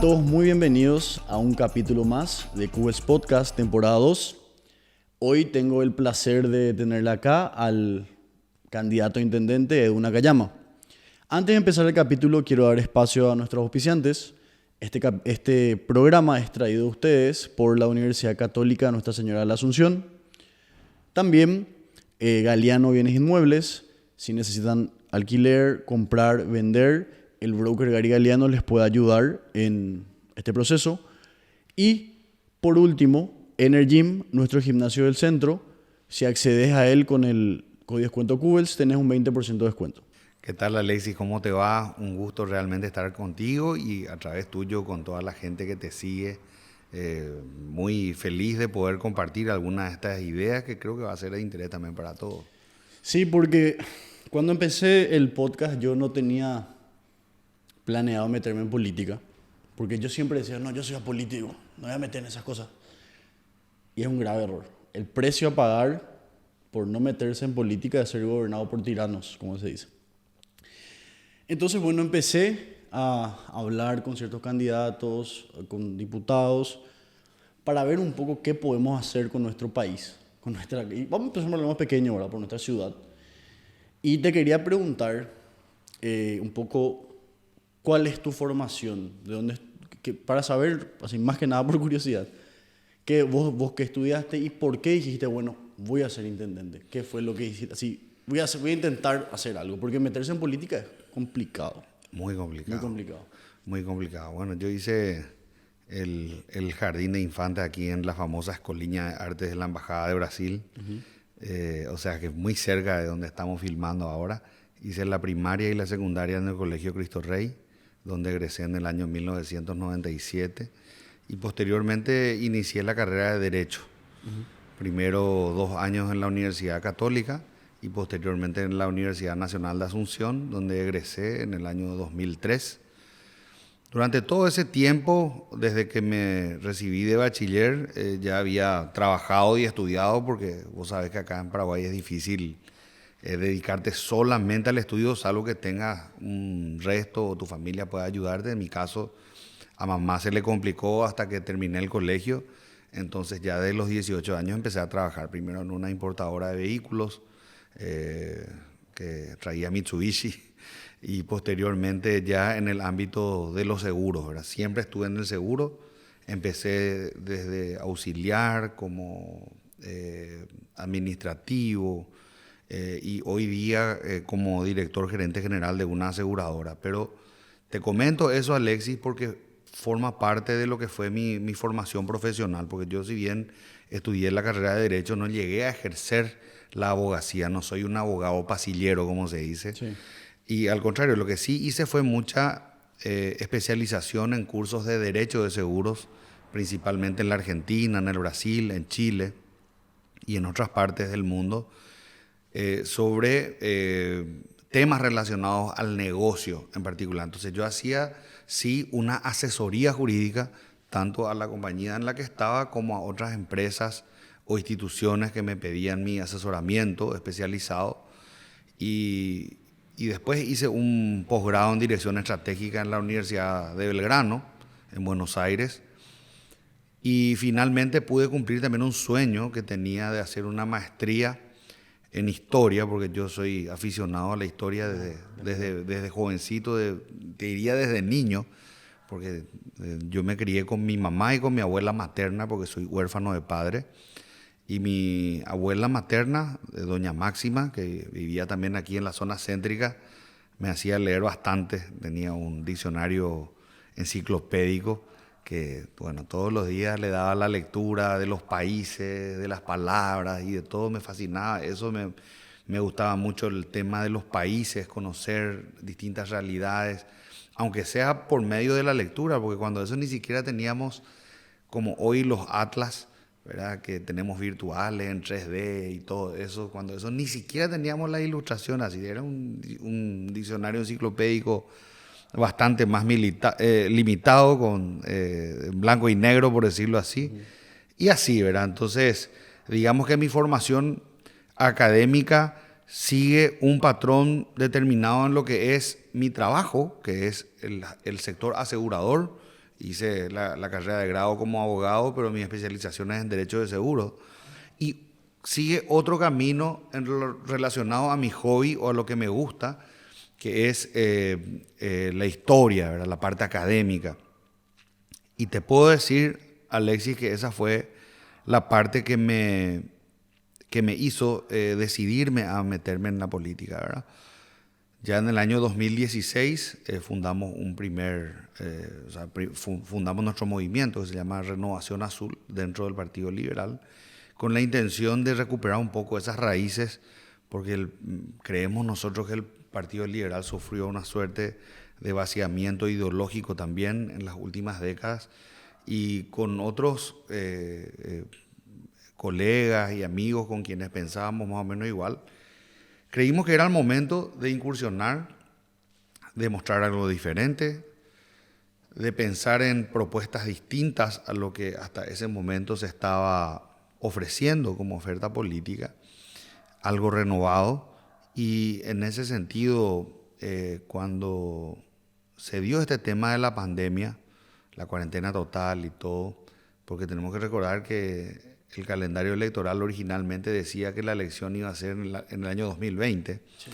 todos muy bienvenidos a un capítulo más de QS Podcast, temporada 2. Hoy tengo el placer de tenerle acá al candidato a intendente Edu Nakayama. Antes de empezar el capítulo, quiero dar espacio a nuestros auspiciantes. Este programa es traído a ustedes por la Universidad Católica Nuestra Señora de la Asunción. También Galiano Bienes Inmuebles. Si necesitan alquiler, comprar, vender, el broker Gary Galiano les puede ayudar en este proceso. Y por último, Energym, nuestro gimnasio del centro. Si accedes a él con el código descuento QUELS, tenés un 20% de descuento. ¿Qué tal, Alexis? ¿Cómo te va? Un gusto realmente estar contigo y a través tuyo con toda la gente que te sigue. Muy feliz de poder compartir algunas de estas ideas que creo que va a ser de interés también para todos. Sí, porque cuando empecé el podcast yo no tenía planeado meterme en política, porque yo siempre decía, no, yo soy apolítico, no voy a meter en esas cosas. Y es un grave error. El precio a pagar por no meterse en política es ser gobernado por tiranos, como se dice. Entonces, bueno, empecé a hablar con ciertos candidatos, con diputados, para ver un poco qué podemos hacer con nuestro país. Y vamos a empezar por lo más pequeño, ¿verdad? Por nuestra ciudad. Y te quería preguntar un poco cuál es tu formación, para saber, así más que nada por curiosidad, vos qué estudiaste y por qué dijiste, bueno, voy a ser intendente. ¿Qué fue lo que hiciste? Así, voy a intentar hacer algo, porque meterse en política es complicado. Muy complicado. Muy complicado. Muy complicado. Bueno, yo hice el jardín de infantes aquí en la famosa Escolinha de Artes de la Embajada de Brasil. O sea que muy cerca de donde estamos filmando ahora. Hice la primaria y la secundaria en el Colegio Cristo Rey, donde egresé en el año 1997. Y posteriormente inicié la carrera de Derecho. Primero 2 años en la Universidad Católica y posteriormente en la Universidad Nacional de Asunción, donde egresé en el año 2003. Durante todo ese tiempo, desde que me recibí de bachiller, ya había trabajado y estudiado, porque vos sabés que acá en Paraguay es difícil dedicarte solamente al estudio, salvo que tengas un resto o tu familia pueda ayudarte. En mi caso, a mamá se le complicó hasta que terminé el colegio. Entonces ya de los 18 años empecé a trabajar primero en una importadora de vehículos que traía Mitsubishi y posteriormente ya en el ámbito de los seguros, ¿verdad? Siempre estuve en el seguro. Empecé desde auxiliar como administrativo y hoy día como director gerente general de una aseguradora. Pero te comento eso, Alexis, porque forma parte de lo que fue mi formación profesional, porque yo, si bien estudié la carrera de Derecho, no llegué a ejercer la abogacía, no soy un abogado pasillero, como se dice. Sí. Y al contrario, lo que sí hice fue mucha especialización en cursos de Derecho de Seguros, principalmente en la Argentina, en el Brasil, en Chile y en otras partes del mundo, sobre temas relacionados al negocio en particular. Entonces yo hacía, sí, una asesoría jurídica tanto a la compañía en la que estaba como a otras empresas o instituciones que me pedían mi asesoramiento especializado. Y después hice un posgrado en Dirección Estratégica en la Universidad de Belgrano, en Buenos Aires. Y finalmente pude cumplir también un sueño que tenía de hacer una maestría en historia, porque yo soy aficionado a la historia desde jovencito, te diría desde niño, porque yo me crié con mi mamá y con mi abuela materna, porque soy huérfano de padre. Y mi abuela materna, doña Máxima, que vivía también aquí en la zona céntrica, me hacía leer bastante. Tenía un diccionario enciclopédico que, bueno, todos los días le daba la lectura de los países, de las palabras y de todo. Me fascinaba. Eso me gustaba mucho, el tema de los países, conocer distintas realidades, aunque sea por medio de la lectura, porque cuando eso ni siquiera teníamos como hoy los atlas, ¿verdad? Que tenemos virtuales en 3D y todo eso, cuando eso ni siquiera teníamos la ilustración así, era un diccionario enciclopédico bastante más limitado, con blanco y negro, por decirlo así, y así, ¿verdad? Entonces, digamos que mi formación académica sigue un patrón determinado en lo que es mi trabajo, que es el sector asegurador hice la carrera de grado como abogado, pero mi especialización es en Derecho de Seguros. Y sigue otro camino relacionado a mi hobby o a lo que me gusta, que es la historia, ¿verdad? La parte académica. Y te puedo decir, Alexis, que esa fue la parte que me hizo decidirme a meterme en la política, ¿verdad? Ya en el año 2016 fundamos fundamos nuestro movimiento que se llama Renovación Azul dentro del Partido Liberal, con la intención de recuperar un poco esas raíces, porque creemos nosotros que el Partido Liberal sufrió una suerte de vaciamiento ideológico también en las últimas décadas, y con otros colegas y amigos con quienes pensábamos más o menos igual, creímos que era el momento de incursionar, de mostrar algo diferente, de pensar en propuestas distintas a lo que hasta ese momento se estaba ofreciendo como oferta política, algo renovado. Y en ese sentido, cuando se dio este tema de la pandemia, la cuarentena total y todo, porque tenemos que recordar que el calendario electoral originalmente decía que la elección iba a ser en el año 2020. Sí.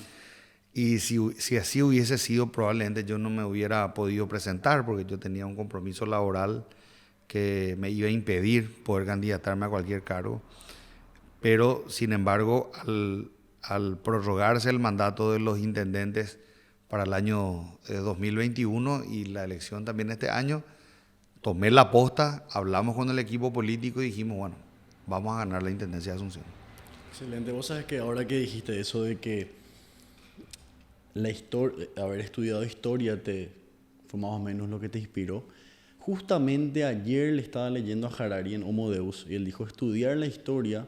Y si así hubiese sido, probablemente yo no me hubiera podido presentar, porque yo tenía un compromiso laboral que me iba a impedir poder candidatarme a cualquier cargo. Pero, sin embargo, al prorrogarse el mandato de los intendentes para el año 2021 y la elección también este año, tomé la posta, hablamos con el equipo político y dijimos, bueno, vamos a ganar la Intendencia de Asunción. Excelente. Vos sabés que ahora que dijiste eso de que haber estudiado historia fue más o menos lo que te inspiró, justamente ayer le estaba leyendo a Harari en Homo Deus y él dijo, estudiar la historia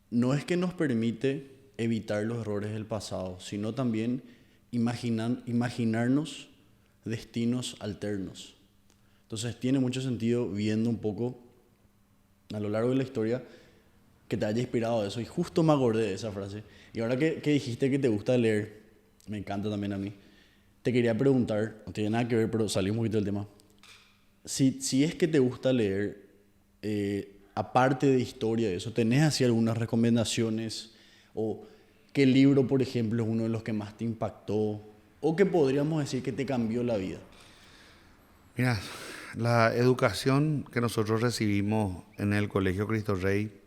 no es que nos permite evitar los errores del pasado, sino también imaginarnos destinos alternos. Entonces tiene mucho sentido, viendo un poco a lo largo de la historia, que te haya inspirado eso. Y justo me acordé de esa frase. Y ahora que dijiste que te gusta leer, me encanta también a mí, te quería preguntar, no tiene nada que ver, pero salió un poquito del tema. Si es que te gusta leer, aparte de historia, eso, ¿tenés así algunas recomendaciones? ¿O qué libro, por ejemplo, es uno de los que más te impactó? ¿O qué podríamos decir que te cambió la vida? Mira, la educación que nosotros recibimos en el Colegio Cristo Rey,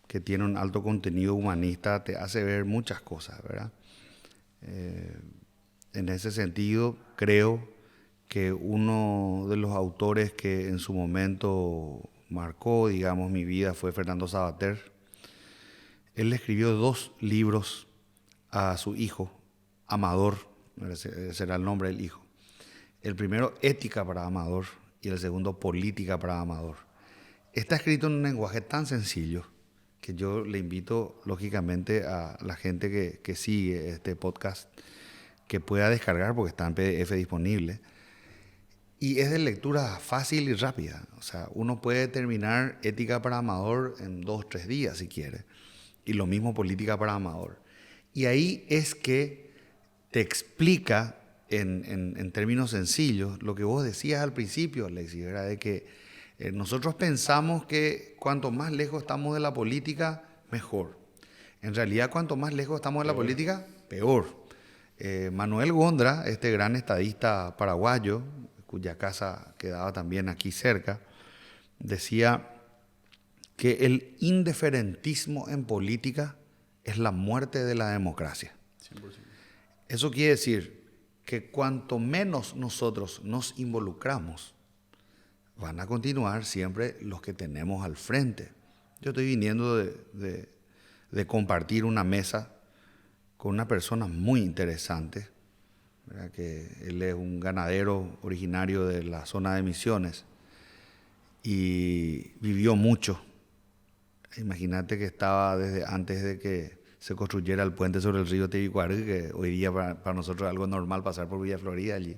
que tiene un alto contenido humanista, te hace ver muchas cosas, ¿verdad? En ese sentido, creo que uno de los autores que en su momento marcó, digamos, mi vida fue Fernando Savater. Él le escribió 2 libros a su hijo, Amador, ese era el nombre del hijo. El primero, Ética para Amador, y el segundo, Política para Amador. Está escrito en un lenguaje tan sencillo que yo le invito, lógicamente, a la gente que sigue este podcast que pueda descargar, porque está en PDF disponible. Y es de lectura fácil y rápida. O sea, uno puede terminar Ética para Amador en 2-3 días si quiere. Y lo mismo Política para Amador. Y ahí es que te explica en términos sencillos lo que vos decías al principio, Alexis, era de que nosotros pensamos que cuanto más lejos estamos de la política, mejor. En realidad, cuanto más lejos estamos de la política, peor. Manuel Gondra, este gran estadista paraguayo, cuya casa quedaba también aquí cerca, decía que el indiferentismo en política es la muerte de la democracia. 100%. Eso quiere decir que cuanto menos nosotros nos involucramos, van a continuar siempre los que tenemos al frente. Yo estoy viniendo de compartir una mesa con una persona muy interesante, ¿verdad? Que él es un ganadero originario de la zona de Misiones y vivió mucho. Imagínate que estaba desde antes de que se construyera el puente sobre el río Tebicuary, que hoy día para nosotros es algo normal pasar por Villa Florida allí.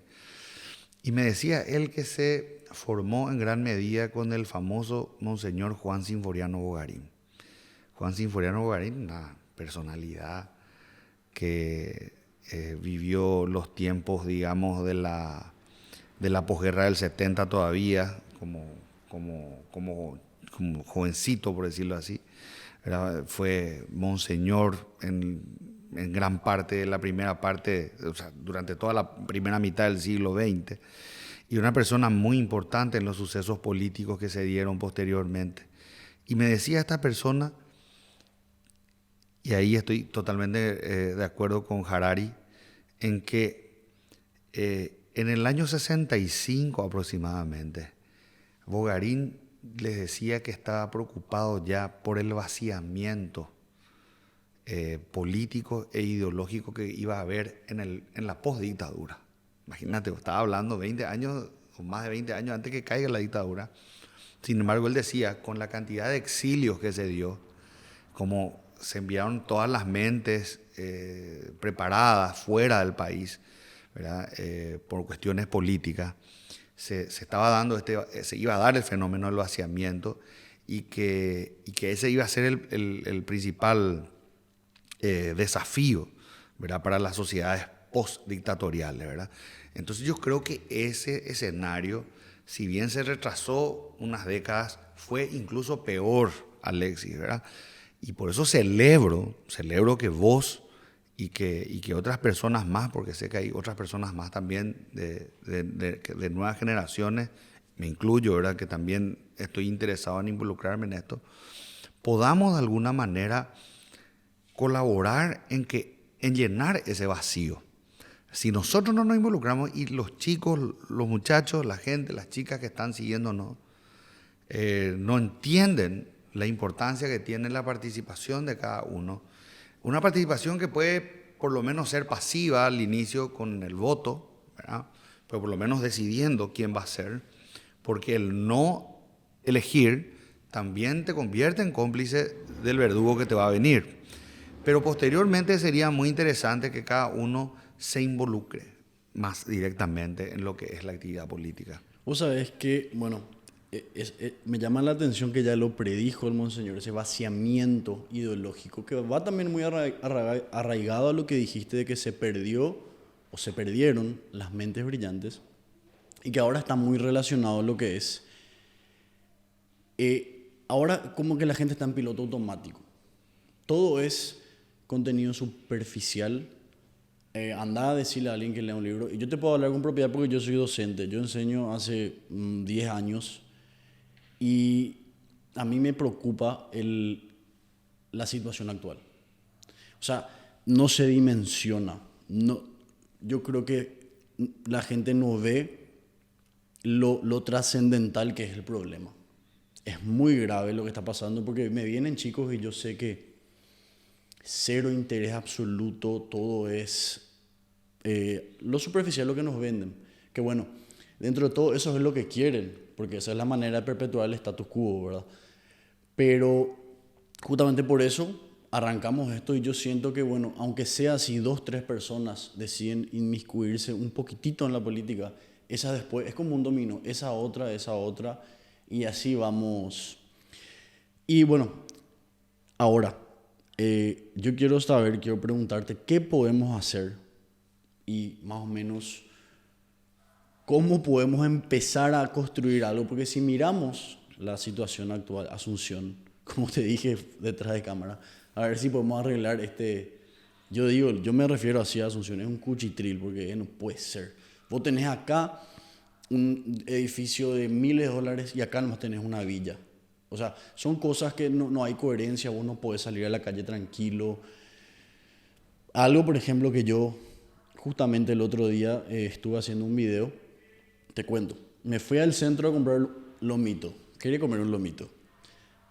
Y me decía él que se formó en gran medida con el famoso Monseñor Juan Sinforiano Bogarín. Juan Sinforiano Bogarín, una personalidad que vivió los tiempos, digamos, de la de la posguerra del 70 todavía, como jovencito, por decirlo así. Fue monseñor en gran parte de la primera parte, o sea, durante toda la primera mitad del siglo XX, y una persona muy importante en los sucesos políticos que se dieron posteriormente. Y me decía esta persona, y ahí estoy totalmente de acuerdo con Harari, en que en el año 65 aproximadamente, Bogarín les decía que estaba preocupado ya por el vaciamiento político e ideológico que iba a haber en la postdictadura. Imagínate, estaba hablando 20 años o más de 20 años antes que caiga la dictadura. Sin embargo, él decía, con la cantidad de exilios que se dio, como se enviaron todas las mentes preparadas fuera del país, ¿verdad? Por cuestiones políticas, se estaba dando se iba a dar el fenómeno del vaciamiento y que ese iba a ser el principal desafío, ¿verdad? Para las sociedades postdictatoriales, ¿verdad? Entonces yo creo que ese escenario, si bien se retrasó unas décadas, fue incluso peor, Alexis, ¿verdad? Y por eso celebro que vos y que otras personas más, porque sé que hay otras personas más también de nuevas generaciones, me incluyo, ¿verdad? Que también estoy interesado en involucrarme en esto, podamos de alguna manera colaborar en llenar ese vacío. Si nosotros no nos involucramos y los chicos, los muchachos, la gente, las chicas que están siguiéndonos, no entienden la importancia que tiene la participación de cada uno. Una participación que puede por lo menos ser pasiva al inicio con el voto, ¿verdad? Pero por lo menos decidiendo quién va a ser, porque el no elegir también te convierte en cómplice del verdugo que te va a venir. Pero posteriormente sería muy interesante que cada uno se involucre más directamente en lo que es la actividad política. Vos sabés que, bueno, me llama la atención que ya lo predijo el monseñor, ese vaciamiento ideológico, que va también muy arraigado a lo que dijiste de que se perdió o se perdieron las mentes brillantes y que ahora está muy relacionado a lo que es. Ahora como que la gente está en piloto automático. Todo es contenido superficial. Anda a decirle a alguien que lea un libro. Y yo te puedo hablar con propiedad porque yo soy docente. Yo enseño hace 10 años y a mí me preocupa la situación actual. O sea, no se dimensiona. No, yo creo que la gente no ve lo trascendental que es el problema. Es muy grave lo que está pasando porque me vienen chicos y yo sé que cero interés absoluto, todo es lo superficial, lo que nos venden. Que bueno, dentro de todo eso es lo que quieren, porque esa es la manera de perpetuar el status quo, ¿verdad? Pero justamente por eso arrancamos esto y yo siento que, bueno, aunque sea así 2, 3 personas deciden inmiscuirse un poquitito en la política, esa después es como un dominó, esa otra, y así vamos. Y bueno, ahora, yo quiero preguntarte, ¿qué podemos hacer? Y más o menos, ¿cómo podemos empezar a construir algo? Porque si miramos la situación actual, Asunción, como te dije detrás de cámara, a ver si podemos arreglar yo me refiero así a Asunción, es un cuchitril, porque no puede ser. Vos tenés acá un edificio de miles de dólares y acá nomás tenés una villa. O sea, son cosas que no hay coherencia, vos no podés salir a la calle tranquilo. Algo, por ejemplo, que yo justamente el otro día estuve haciendo un video, te cuento. Me fui al centro a comprar lomito, quería comer un lomito.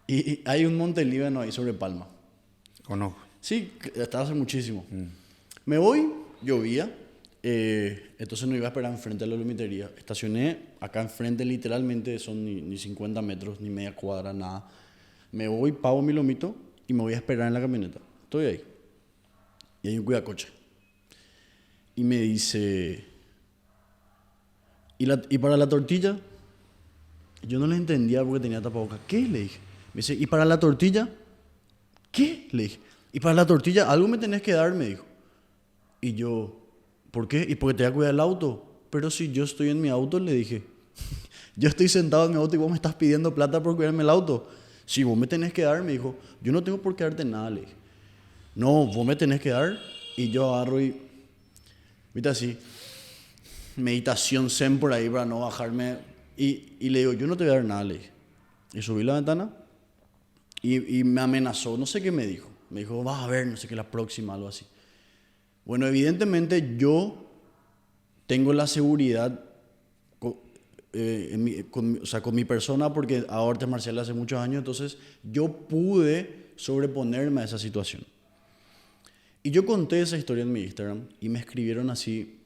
Y hay un monte líbano ahí sobre Palma. Conozco. Sí, estaba hace muchísimo. Me voy, llovía, entonces no iba a esperar enfrente de la lomitería. Estacioné acá enfrente, literalmente son ni 50 metros, ni media cuadra, nada. Me voy, pago mi lomito y me voy a esperar en la camioneta. Estoy ahí. Y hay un cuidacoche. Y me dice, ¿y para la tortilla? Yo no le entendía porque tenía tapabocas. ¿Qué? Le dije. Me dice, ¿y para la tortilla? ¿Qué? Le dije. ¿Y para la tortilla algo me tenés que dar? Me dijo. Y yo, ¿por qué? ¿Y porque te voy a cuidar el auto? pero si yo estoy en mi auto, le dije, yo estoy sentado en mi auto y vos me estás pidiendo plata por cuidarme el auto. Si vos me tenés que dar, me dijo, yo no tengo por qué darte nada, le dije. No, vos me tenés que dar. Y yo agarro y, viste así, meditación zen por ahí para no bajarme. Y le digo, yo no te voy a dar nada, le dije. Y subí la ventana y me amenazó, no sé qué me dijo. Me dijo, vas a ver, no sé qué, la próxima, algo así. Bueno, evidentemente yo tengo la seguridad con mi persona porque hago artes marciales hace muchos años, entonces yo pude sobreponerme a esa situación. Y yo conté esa historia en mi Instagram y me escribieron así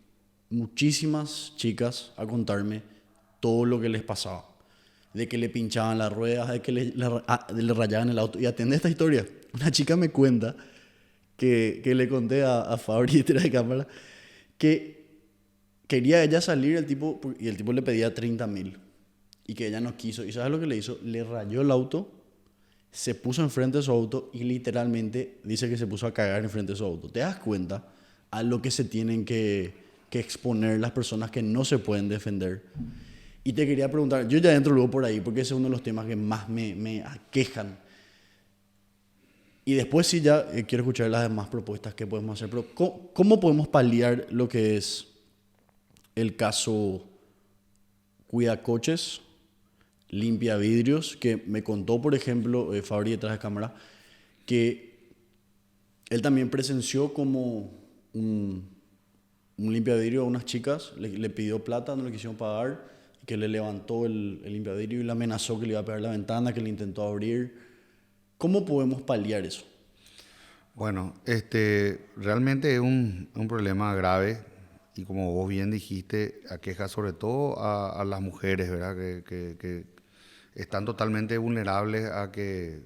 muchísimas chicas a contarme todo lo que les pasaba. De que le pinchaban las ruedas, de que le rayaban el auto. Y atendé esta historia. Una chica me cuenta que le conté a Fabri, detrás de cámara, que quería ella salir y el tipo le pedía 30.000 y que ella no quiso. ¿Y sabes lo que le hizo? Le rayó el auto, se puso enfrente de su auto y literalmente dice que se puso a cagar enfrente de su auto. ¿Te das cuenta a lo que se tienen que exponer las personas que no se pueden defender? Y te quería preguntar, yo ya entro luego por ahí porque ese es uno de los temas que más me aquejan. Y después sí ya quiero escuchar las demás propuestas que podemos hacer. Pero ¿cómo podemos paliar lo que es el caso Cuida Coches, Limpia Vidrios? Que me contó, por ejemplo, Fabri detrás de cámara, que él también presenció como un limpia vidrio a unas chicas, le pidió plata, no le quisieron pagar, que le levantó el limpia vidrio y le amenazó que le iba a pegar la ventana, que le intentó abrir. ¿Cómo podemos paliar eso? Bueno, realmente es un problema grave y como vos bien dijiste, aqueja sobre todo a las mujeres, ¿verdad? Que están totalmente vulnerables a que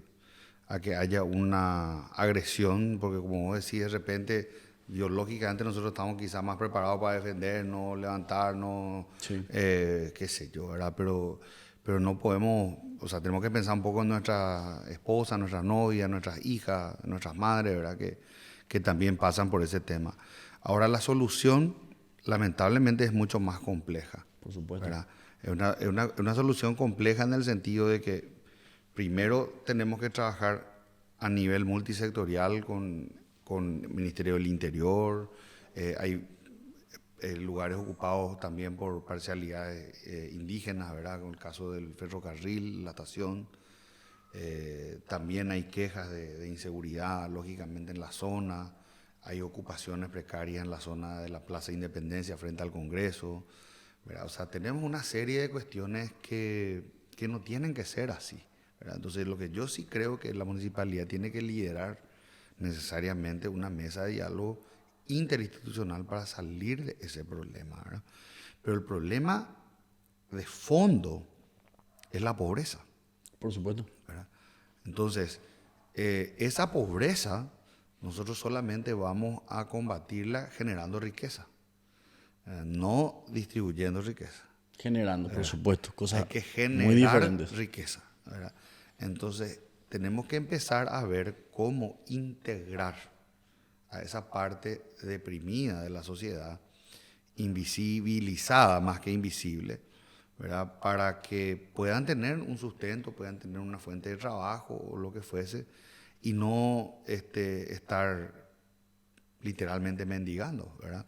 haya una agresión, porque como vos decís, de repente, biológicamente nosotros estamos quizás más preparados para defendernos, levantarnos, Sí. qué sé yo, ¿verdad? Pero no podemos, o sea, tenemos que pensar un poco en nuestras esposas, nuestras novias, nuestras hijas, nuestras madres, ¿verdad? Que también pasan por ese tema. Ahora, la solución, lamentablemente, es mucho más compleja, Por supuesto. ¿verdad? Es una solución compleja en el sentido de que primero tenemos que trabajar a nivel multisectorial con el Ministerio del Interior. Hay lugares ocupados también por parcialidades indígenas, ¿verdad? Con el caso del ferrocarril, la estación. También hay quejas de inseguridad, lógicamente, en la zona. Hay ocupaciones precarias en la zona de la Plaza Independencia frente al Congreso, ¿verdad? O sea, tenemos una serie de cuestiones que no tienen que ser así, ¿verdad? Entonces, lo que yo sí creo que la municipalidad tiene que liderar necesariamente una mesa de diálogo interinstitucional para salir de ese problema, ¿verdad? Pero el problema de fondo es la pobreza, Por supuesto. ¿verdad? Entonces, esa pobreza nosotros solamente vamos a combatirla generando riqueza, no distribuyendo riqueza. Generando, por supuesto, Hay cosas que muy generar diferentes. riqueza, ¿verdad? Entonces, tenemos que empezar a ver cómo integrar a esa parte deprimida de la sociedad, invisibilizada más que invisible, ¿verdad? Para que puedan tener un sustento, puedan tener una fuente de trabajo o lo que fuese, y no estar literalmente mendigando, ¿verdad?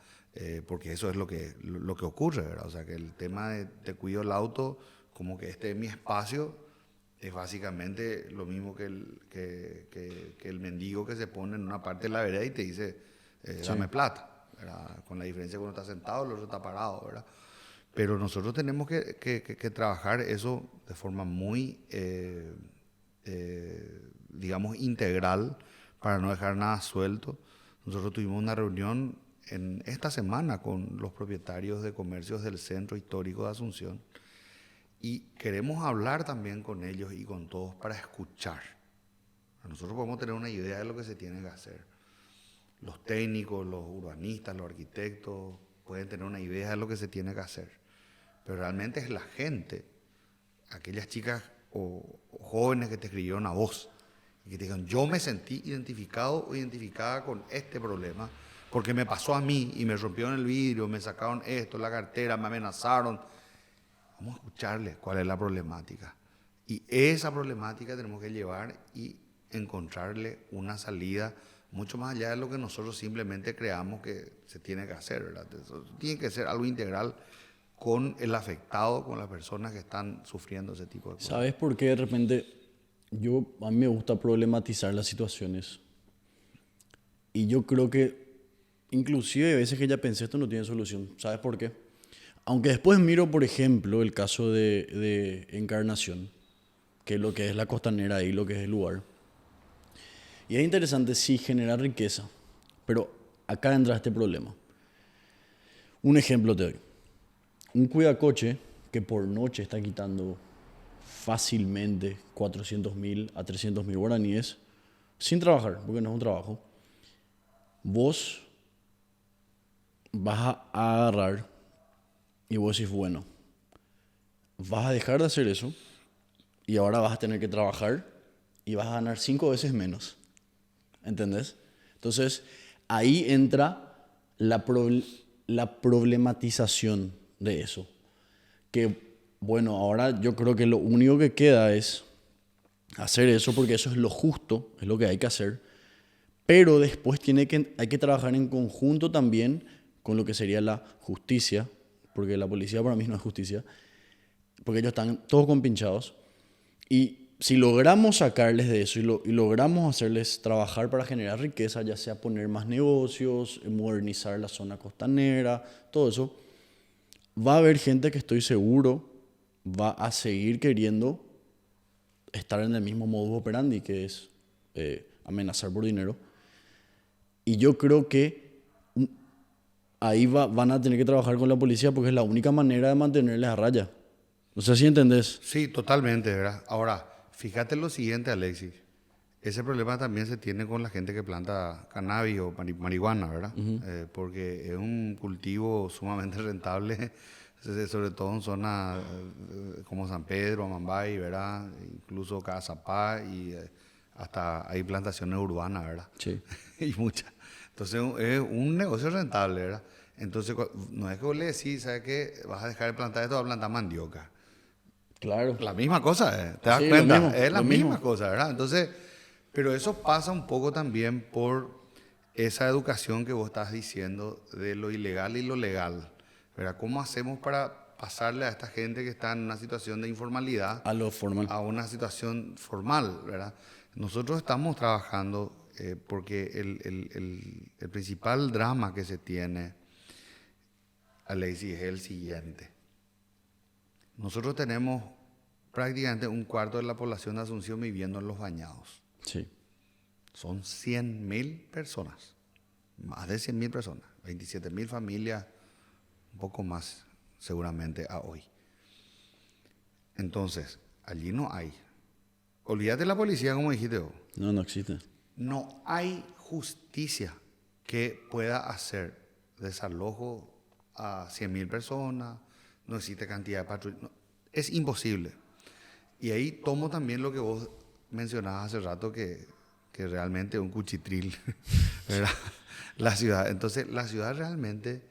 Porque eso es lo que ocurre, ¿verdad? O sea, que el tema de te cuido el auto, como que este es mi espacio, es básicamente lo mismo que el mendigo que se pone en una parte de la vereda y te dice, dame plata, ¿verdad? Con la diferencia que uno está sentado, el otro está parado, ¿verdad? Pero nosotros tenemos que trabajar eso de forma muy, digamos, integral para no dejar nada suelto. Nosotros tuvimos una reunión en esta semana con los propietarios de comercios del Centro Histórico de Asunción y queremos hablar también con ellos y con todos para escuchar. Nosotros podemos tener una idea de lo que se tiene que hacer. Los técnicos, los urbanistas, los arquitectos pueden tener una idea de lo que se tiene que hacer. Pero realmente es la gente, aquellas chicas o jóvenes que te escribieron a vos y que te digan, yo me sentí identificado o identificada con este problema, porque me pasó a mí y me rompieron el vidrio, me sacaron esto, la cartera, me amenazaron. Vamos a escucharles cuál es la problemática. Y esa problemática tenemos que llevar y encontrarle una salida mucho más allá de lo que nosotros simplemente creamos que se tiene que hacer, ¿verdad? Eso tiene que ser algo integral con el afectado, con las personas que están sufriendo ese tipo de cosas. ¿Sabes por qué de repente a mí me gusta problematizar las situaciones? Y yo creo que inclusive a veces que ya pensé esto no tiene solución. ¿Sabes por qué? Aunque después miro, por ejemplo, el caso de Encarnación, que es lo que es la costanera ahí, lo que es el lugar. Y es interesante, sí, generar riqueza, pero acá entra este problema. Un ejemplo te doy. Un cuidacoche que por noche está quitando fácilmente 400.000 a 300.000 guaraníes sin trabajar, porque no es un trabajo. Vos vas a agarrar y vos decís, bueno, vas a dejar de hacer eso y ahora vas a tener que trabajar y vas a ganar 5 veces menos. ¿Entendés? Entonces, ahí entra la problematización de eso. Que, bueno, ahora yo creo que lo único que queda es hacer eso porque eso es lo justo, es lo que hay que hacer. Pero después hay que trabajar en conjunto también con lo que sería la justicia, porque la policía para mí no es justicia, porque ellos están todos compinchados. Y si logramos sacarles de eso y logramos hacerles trabajar para generar riqueza, ya sea poner más negocios, modernizar la zona costanera, todo eso, va a haber gente que estoy seguro va a seguir queriendo estar en el mismo modus operandi, que es amenazar por dinero. Y yo creo que ahí van a tener que trabajar con la policía porque es la única manera de mantenerles a raya. No sé si entendés. Sí, totalmente, ¿verdad? Ahora, fíjate lo siguiente, Alexis. Ese problema también se tiene con la gente que planta cannabis o marihuana, ¿verdad? Porque es un cultivo sumamente rentable, sobre todo en zonas como San Pedro, Amambay, ¿verdad? Incluso Cazapá y hasta hay plantaciones urbanas, ¿verdad? Sí. Y muchas. Entonces es un negocio rentable, ¿verdad? Entonces no es que vos le decís, ¿sabes qué? Vas a dejar de plantar esto, vas a plantar mandioca. Claro. La misma cosa, ¿te das Sí, cuenta? lo mismo, Es la lo misma mismo. cosa, ¿verdad? Entonces, pero eso pasa un poco también por esa educación que vos estás diciendo de lo ilegal y lo legal, ¿verdad? ¿Cómo hacemos para pasarle a esta gente que está en una situación de informalidad A lo formal. a una situación formal, ¿verdad? Nosotros estamos trabajando porque el principal drama que se tiene, Alexis, es el siguiente. Nosotros tenemos prácticamente un cuarto de la población de Asunción viviendo en Los Bañados. Sí. Son 100.000 personas, más de 100.000 personas, 27.000 familias, un poco más seguramente a hoy. Entonces, allí no hay. Olvídate de la policía, como dijiste vos. No existe. No hay justicia que pueda hacer desalojo a 100.000 personas, no existe cantidad de patrullas, es imposible. Y ahí tomo también lo que vos mencionabas hace rato, que realmente es un cuchitril, ¿verdad? La ciudad. Entonces, la ciudad realmente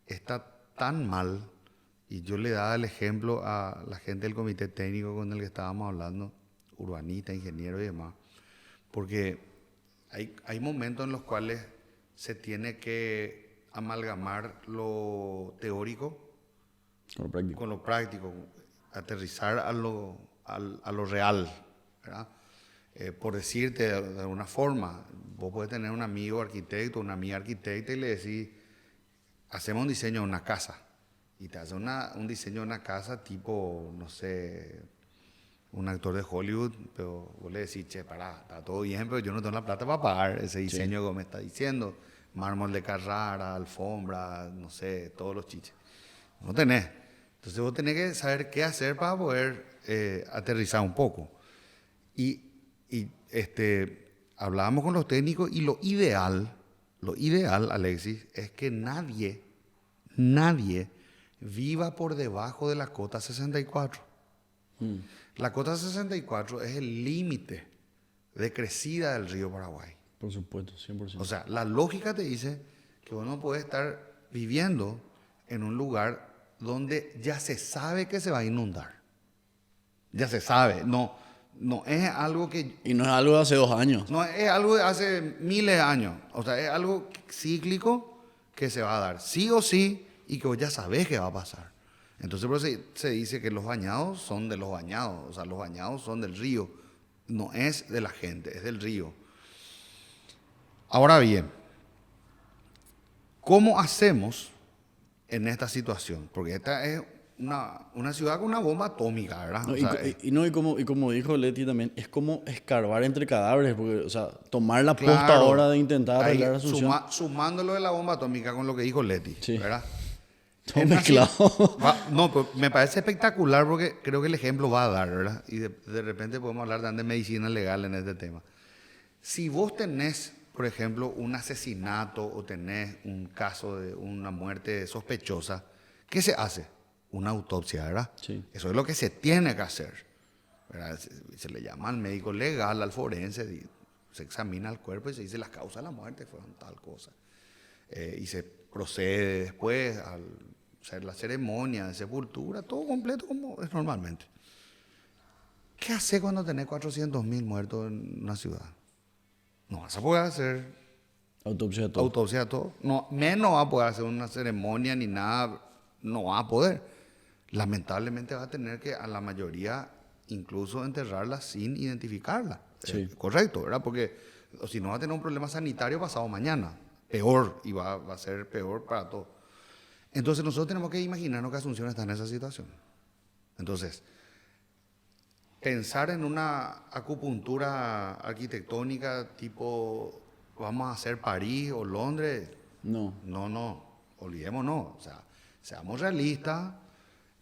está tan mal, y yo le daba el ejemplo a la gente del comité técnico con el que estábamos hablando, urbanista, ingeniero y demás, porque hay momentos en los cuales se tiene que amalgamar lo teórico con lo práctico, aterrizar a lo real, ¿verdad? Por decirte de alguna forma, vos podés tener un amigo arquitecto, una amiga arquitecta y le decís, hacemos un diseño de una casa. Y te hace un diseño de una casa tipo, no sé, un actor de Hollywood, pero vos le decís, che, pará, está todo bien, pero yo no tengo la plata para pagar ese diseño que me está diciendo. Mármol de Carrara, alfombra, no sé, todos los chiches. No tenés. Entonces vos tenés que saber qué hacer para poder aterrizar un poco. Y hablábamos con los técnicos y lo ideal, Alexis, es que nadie viva por debajo de la cota 64. La cota 64 es el límite de crecida del río Paraguay. Por supuesto, 100%. O sea, la lógica te dice que vos no podés estar viviendo en un lugar donde ya se sabe que se va a inundar. Ya se sabe, no es algo que... Y no es algo de hace 2 años. No es algo de hace miles de años. O sea, es algo cíclico que se va a dar sí o sí y que vos ya sabés que va a pasar. Entonces por eso se dice que los bañados son de los bañados. O sea, los bañados son del río. No es de la gente, es del río. Ahora bien, ¿cómo hacemos en esta situación? Porque esta es una ciudad con una bomba atómica, ¿verdad? No, O sea, y como dijo Leti también, es como escarbar entre cadáveres, porque, o sea, tomar la claro, posta ahora de intentar ahí arreglar la solución. sumándolo de la bomba atómica con lo que dijo Leti, Sí. ¿verdad? Todo Es mezclado. no, pues me parece espectacular porque creo que el ejemplo va a dar, ¿verdad? Y de repente podemos hablar también de medicina legal en este tema. Si vos tenés, por ejemplo, un asesinato o tenés un caso de una muerte sospechosa, ¿qué se hace? Una autopsia, ¿verdad? Sí. Eso es lo que se tiene que hacer, ¿verdad? Se le llama al médico legal, al forense, se examina el cuerpo y se dice las causas de la muerte fueron tal cosa. Y se procede después a hacer la ceremonia de sepultura, todo completo como es normalmente. ¿Qué hace cuando tenés 400.000 muertos en una ciudad? No vas a poder hacer Autopsia de todo. autopsia a todo. No, menos va a poder hacer una ceremonia ni nada. No va a poder. Lamentablemente va a tener que a la mayoría incluso enterrarla sin identificarla. Sí. Correcto, ¿verdad? Porque si no va a tener un problema sanitario pasado mañana. Peor, y va a ser peor para todos. Entonces nosotros tenemos que imaginarnos que Asunción está en esa situación. Entonces, pensar en una acupuntura arquitectónica tipo, vamos a hacer París o Londres, No. no, olvidémonos. O sea, seamos realistas,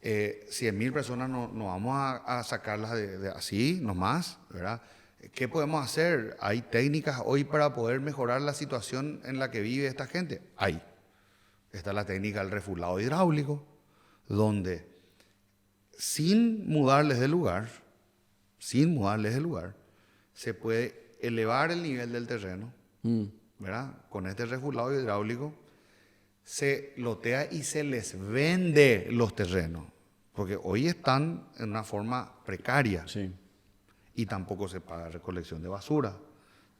100.000 personas no vamos a sacarlas de así nomás, ¿verdad? ¿Qué podemos hacer? ¿Hay técnicas hoy para poder mejorar la situación en la que vive esta gente? Hay. Está la técnica del refulado hidráulico, donde sin mudarles de lugar, se puede elevar el nivel del terreno, ¿verdad? Con este refulado hidráulico se lotea y se les vende los terrenos, porque hoy están en una forma precaria. Sí. Y tampoco se paga recolección de basura,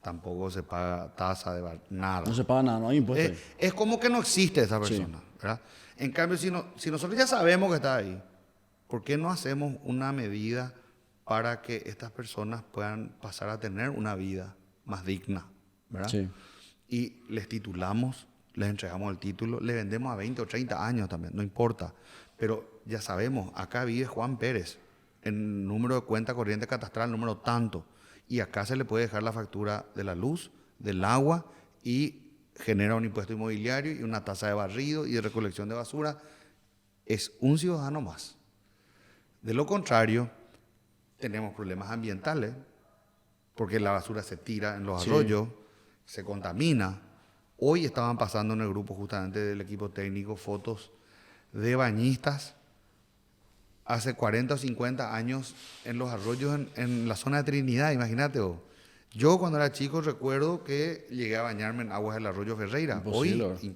tampoco se paga tasa de nada. No se paga nada, no hay impuestos. Es como que no existe esa persona, ¿verdad? En cambio, si nosotros ya sabemos que está ahí, ¿por qué no hacemos una medida para que estas personas puedan pasar a tener una vida más digna, ¿verdad? Sí. Y les titulamos, les entregamos el título, le vendemos a 20 o 30 años también, no importa. Pero ya sabemos, acá vive Juan Pérez, en número de cuenta corriente catastral, número tanto. Y acá se le puede dejar la factura de la luz, del agua y genera un impuesto inmobiliario y una tasa de barrido y de recolección de basura. Es un ciudadano más. De lo contrario, tenemos problemas ambientales, porque la basura se tira en los arroyos, se contamina. Hoy estaban pasando en el grupo justamente del equipo técnico fotos de bañistas hace 40 o 50 años en los arroyos en la zona de Trinidad, imagínate vos. Yo cuando era chico recuerdo que llegué a bañarme en aguas del arroyo Ferreira. Imposible, Hoy,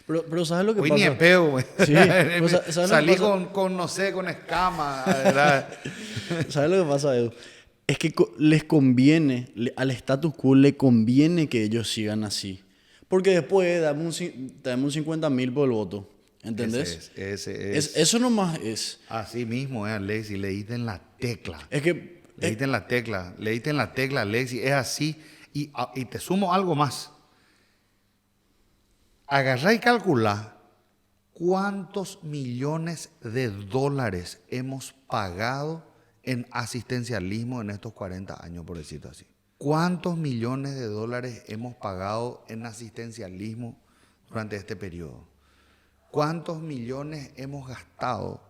pero ¿sabes lo que hoy pasa? ni en peo, güey. Sí, pero ¿sabes lo que Salí pasa? con, no sé, con escama, ¿verdad? ¿Sabes lo que pasa, Edu? Es que les conviene, al status quo le conviene que ellos sigan así. Porque después dame un 50.000 por el voto. ¿Entendés? Ese es. Eso nomás es. Así mismo, Alexi, le diste en la tecla. Es que. Le diste en la tecla, Alexi, es así. Y te sumo algo más. Agarrá y calcula cuántos millones de dólares hemos pagado en asistencialismo en estos 40 años, por decirlo así. ¿Cuántos millones de dólares hemos pagado en asistencialismo durante este periodo? ¿Cuántos millones hemos gastado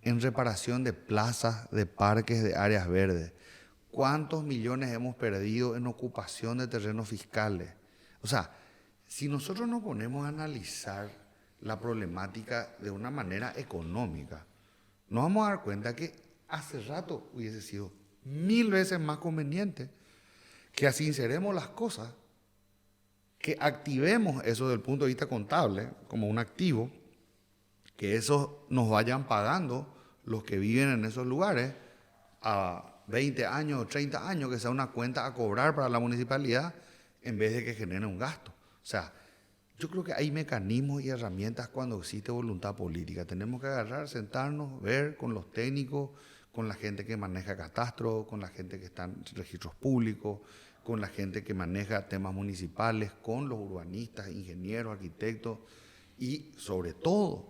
en reparación de plazas, de parques, de áreas verdes? ¿Cuántos millones hemos perdido en ocupación de terrenos fiscales? O sea, si nosotros nos ponemos a analizar la problemática de una manera económica, nos vamos a dar cuenta que hace rato hubiese sido 1000 veces más conveniente que así inseremos las cosas, que activemos eso desde el punto de vista contable como un activo, que eso nos vayan pagando los que viven en esos lugares a 20 años o 30 años, que sea una cuenta a cobrar para la municipalidad en vez de que genere un gasto. O sea, yo creo que hay mecanismos y herramientas cuando existe voluntad política. Tenemos que agarrar, sentarnos, ver con los técnicos, con la gente que maneja catastro, con la gente que está en registros públicos, con la gente que maneja temas municipales, con los urbanistas, ingenieros, arquitectos y sobre todo,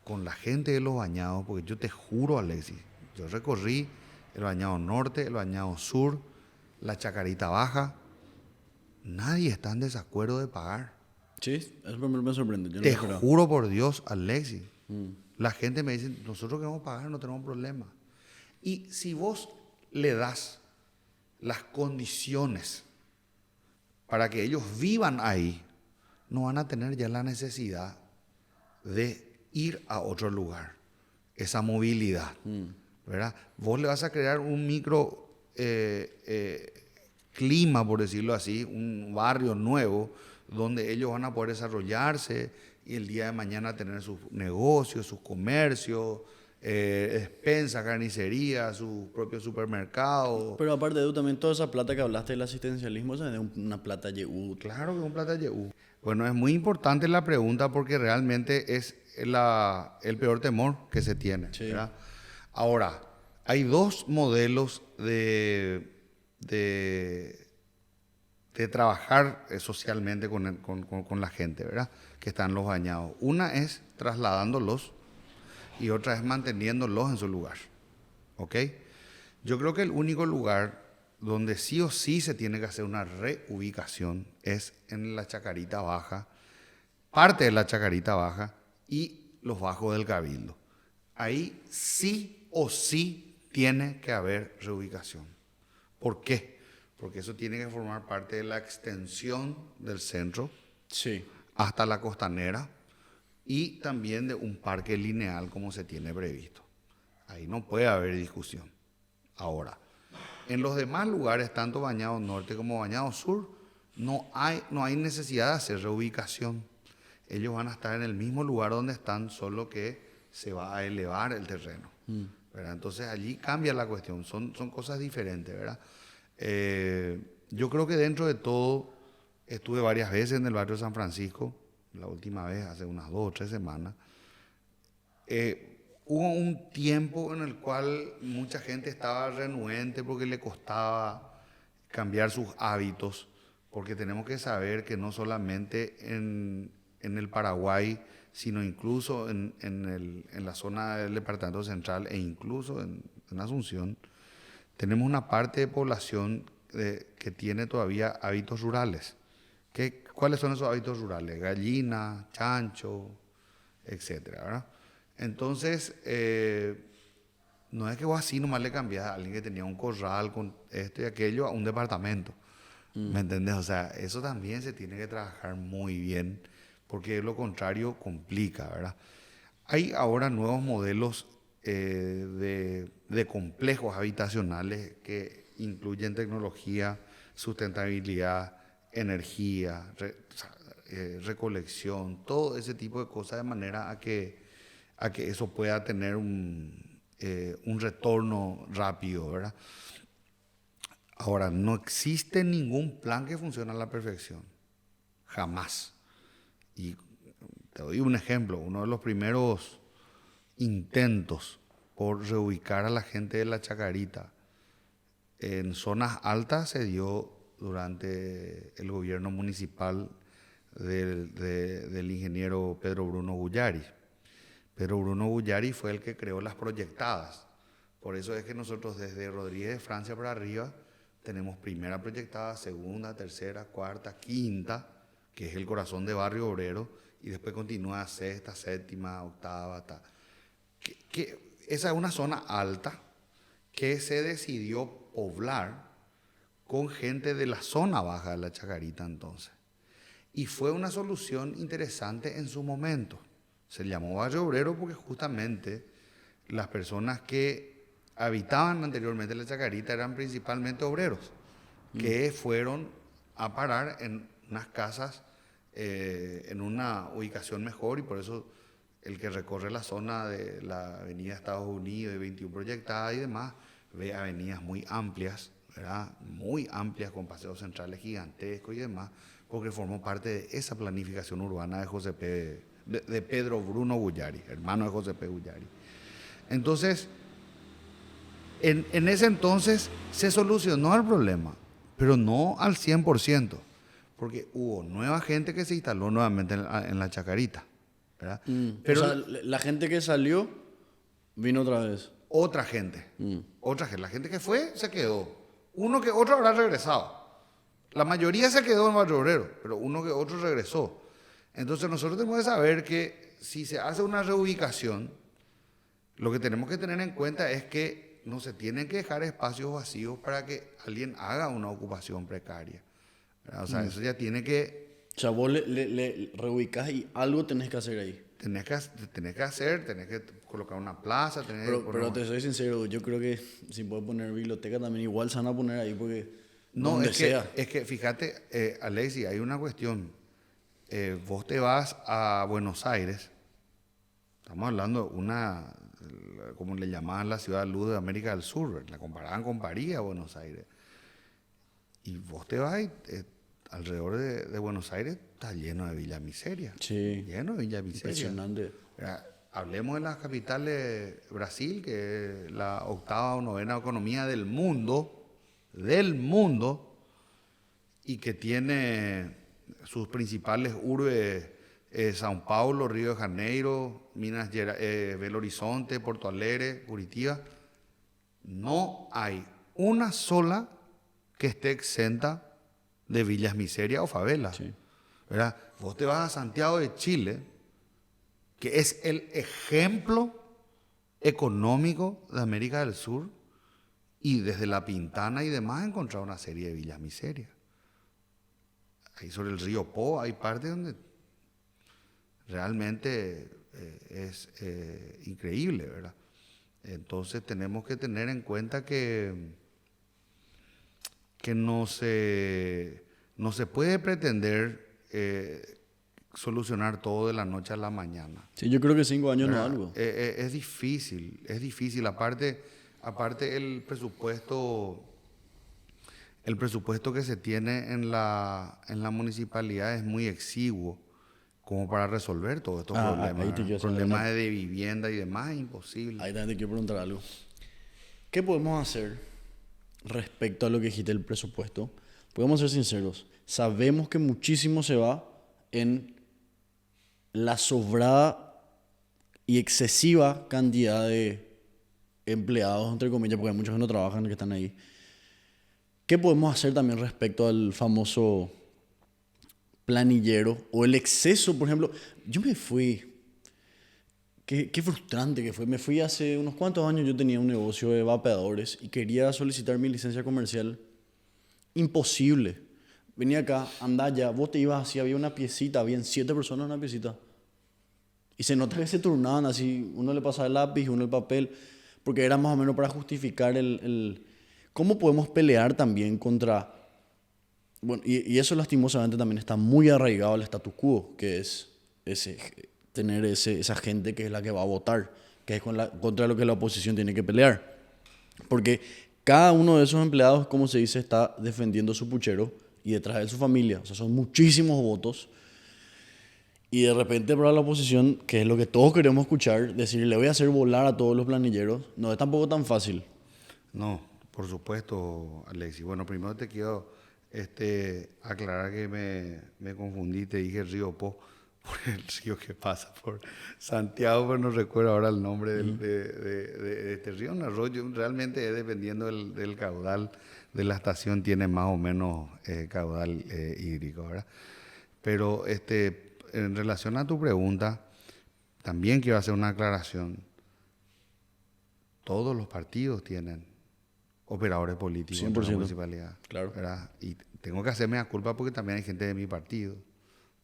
con la gente de los bañados, porque yo te juro, Alexis, yo recorrí el Bañado Norte, el Bañado Sur, la Chacarita Baja, nadie está en desacuerdo de pagar. Sí, eso me sorprende. Yo no Te me esperaba. juro por Dios, Alexis. La gente me dice, nosotros queremos pagar, no tenemos problema. Y si vos le das las condiciones para que ellos vivan ahí, no van a tener ya la necesidad de ir a otro lugar. Esa movilidad, ¿verdad? Vos le vas a crear un micro clima, por decirlo así, un barrio nuevo donde ellos van a poder desarrollarse y el día de mañana tener sus negocios, sus comercios, despensa, carnicería, su propio supermercado. Pero aparte de eso, también toda esa plata que hablaste del asistencialismo, esa es una plata YU. Claro que es un plata YU. Bueno, es muy importante la pregunta porque realmente es el peor temor que se tiene. Sí. ¿Verdad? Ahora, hay dos modelos de trabajar socialmente con la gente, ¿verdad? Que están los bañados. Una es trasladándolos y otra es manteniéndolos en su lugar. ¿Ok? Yo creo que el único lugar donde sí o sí se tiene que hacer una reubicación es en la Chacarita Baja, parte de la Chacarita Baja y los bajos del Cabildo. Ahí sí o sí tiene que haber reubicación. ¿Por qué? Porque eso tiene que formar parte de la extensión del centro Sí. hasta la costanera y también de un parque lineal como se tiene previsto. Ahí no puede haber discusión. Ahora, en los demás lugares, tanto Bañado Norte como Bañado Sur, no hay necesidad de hacer reubicación. Ellos van a estar en el mismo lugar donde están, solo que se va a elevar el terreno. ¿Verdad? Entonces allí cambia la cuestión, son cosas diferentes, ¿verdad? Yo creo que dentro de todo, estuve varias veces en el barrio de San Francisco, la última vez hace unas 2 o 3 semanas. Hubo un tiempo en el cual mucha gente estaba renuente porque le costaba cambiar sus hábitos, porque tenemos que saber que no solamente en el Paraguay, sino incluso en la zona del Departamento Central e incluso en Asunción, tenemos una parte de población que tiene todavía hábitos rurales. ¿Cuáles son esos hábitos rurales? Gallina, chancho, etcétera, ¿verdad? Entonces, no es que vos así nomás le cambiás a alguien que tenía un corral con esto y aquello a un departamento. ¿Me entendés? O sea, eso también se tiene que trabajar muy bien, porque de lo contrario complica, ¿verdad? Hay ahora nuevos modelos de complejos habitacionales que incluyen tecnología, sustentabilidad, energía, recolección, todo ese tipo de cosas, de manera a que eso pueda tener un retorno rápido, ¿verdad? Ahora, no existe ningún plan que funcione a la perfección, jamás. Y te doy un ejemplo, uno de los primeros intentos por reubicar a la gente de la Chacarita en zonas altas se dio durante el gobierno municipal del ingeniero Pedro Bruno Bullari. Pedro Bruno Bullari fue el que creó las proyectadas. Por eso es que nosotros desde Rodríguez de Francia para arriba tenemos primera proyectada, segunda, tercera, cuarta, quinta, que es el corazón de Barrio Obrero, y después continúa sexta, séptima, octava, esa es una zona alta que se decidió poblar con gente de la zona baja de la Chacarita entonces. Y fue una solución interesante en su momento. Se llamó Barrio Obrero porque justamente las personas que habitaban anteriormente la Chacarita eran principalmente obreros, que fueron a parar en unas casas en una ubicación mejor, y por eso el que recorre la zona de la avenida Estados Unidos y 21 proyectada y demás, ve avenidas muy amplias, ¿verdad? Muy amplias, con paseos centrales gigantescos y demás, porque formó parte de esa planificación urbana de Pedro Bruno Bullari, hermano de José P. Bullari. Entonces, en ese entonces se solucionó el problema, pero no al 100%, porque hubo nueva gente que se instaló nuevamente en la Chacarita, ¿verdad? Pero o sea, la gente que salió vino otra vez. Otra gente, la gente que fue se quedó. Uno que otro habrá regresado. La mayoría se quedó en Barrio Obrero, pero uno que otro regresó. Entonces nosotros tenemos que saber que si se hace una reubicación, lo que tenemos que tener en cuenta es que no se tienen que dejar espacios vacíos para que alguien haga una ocupación precaria, ¿verdad? O sea, eso ya tiene que... O sea, vos le reubicás y algo tenés que hacer ahí. Tenés que colocar una plaza. Pero te soy sincero, yo creo que si puedes poner biblioteca también igual se van a poner ahí porque no, donde sea. Es que fíjate, Alexis, hay una cuestión. Vos te vas a Buenos Aires, estamos hablando de como le llamaban la ciudad luz de América del Sur, la comparaban con París a Buenos Aires. Y vos te vas y alrededor de Buenos Aires está lleno de Villa Miseria. Sí. Lleno de Villa Miseria. Impresionante. Hablemos de las capitales de Brasil, que es la 8ª o 9ª economía del mundo, y que tiene sus principales urbes, São Paulo, Río de Janeiro, Belo Horizonte, Porto Alegre, Curitiba. No hay una sola que esté exenta de villas miseria o favelas. Sí. ¿Verdad? Vos te vas a Santiago de Chile, que es el ejemplo económico de América del Sur, y desde La Pintana y demás encontrar una serie de villas miserias. Ahí sobre el río Po hay partes donde realmente es increíble, ¿verdad? Entonces tenemos que tener en cuenta que no se puede pretender solucionar todo de la noche a la mañana. Sí, yo creo que 5 años no es algo. Es difícil. Aparte el presupuesto que se tiene en la municipalidad es muy exiguo como para resolver todos estos problemas. Problemas de vivienda y demás, es imposible. Ahí también te quiero preguntar algo. ¿Qué podemos hacer respecto a lo que dijiste del presupuesto? Podemos ser sinceros. Sabemos que muchísimo se va en la sobrada y excesiva cantidad de empleados, entre comillas, porque hay muchos que no trabajan, que están ahí. ¿Qué podemos hacer también respecto al famoso planillero o el exceso? Por ejemplo, yo me fui, qué frustrante que fue, me fui hace unos cuantos años, yo tenía un negocio de vapeadores y quería solicitar mi licencia comercial. Imposible. Venía acá, andá allá, vos te ibas así, había una piecita, habían 7 personas en una piecita. Y se nota que se turnaban así, uno le pasaba el lápiz, uno el papel, porque era más o menos para justificar ¿Cómo podemos pelear también contra... Bueno, y eso lastimosamente también está muy arraigado al status quo, que es tener esa gente que es la que va a votar, que es contra lo que la oposición tiene que pelear. Porque cada uno de esos empleados, como se dice, está defendiendo su puchero y detrás de su familia. O sea, son muchísimos votos. Y de repente para la oposición, que es lo que todos queremos escuchar, decir, le voy a hacer volar a todos los planilleros, no es tampoco tan fácil. No, por supuesto, Alexis. Bueno, primero te quiero aclarar que me confundí, te dije Río Po, por el río que pasa por Santiago, pero no recuerdo ahora el nombre de este río. Un arroyo, realmente dependiendo del caudal de la estación, tiene más o menos caudal hídrico, ¿verdad? Pero en relación a tu pregunta, también quiero hacer una aclaración. Todos los partidos tienen operadores políticos 100%. en la municipalidad, Claro. ¿verdad? Y tengo que hacerme la culpa porque también hay gente de mi partido,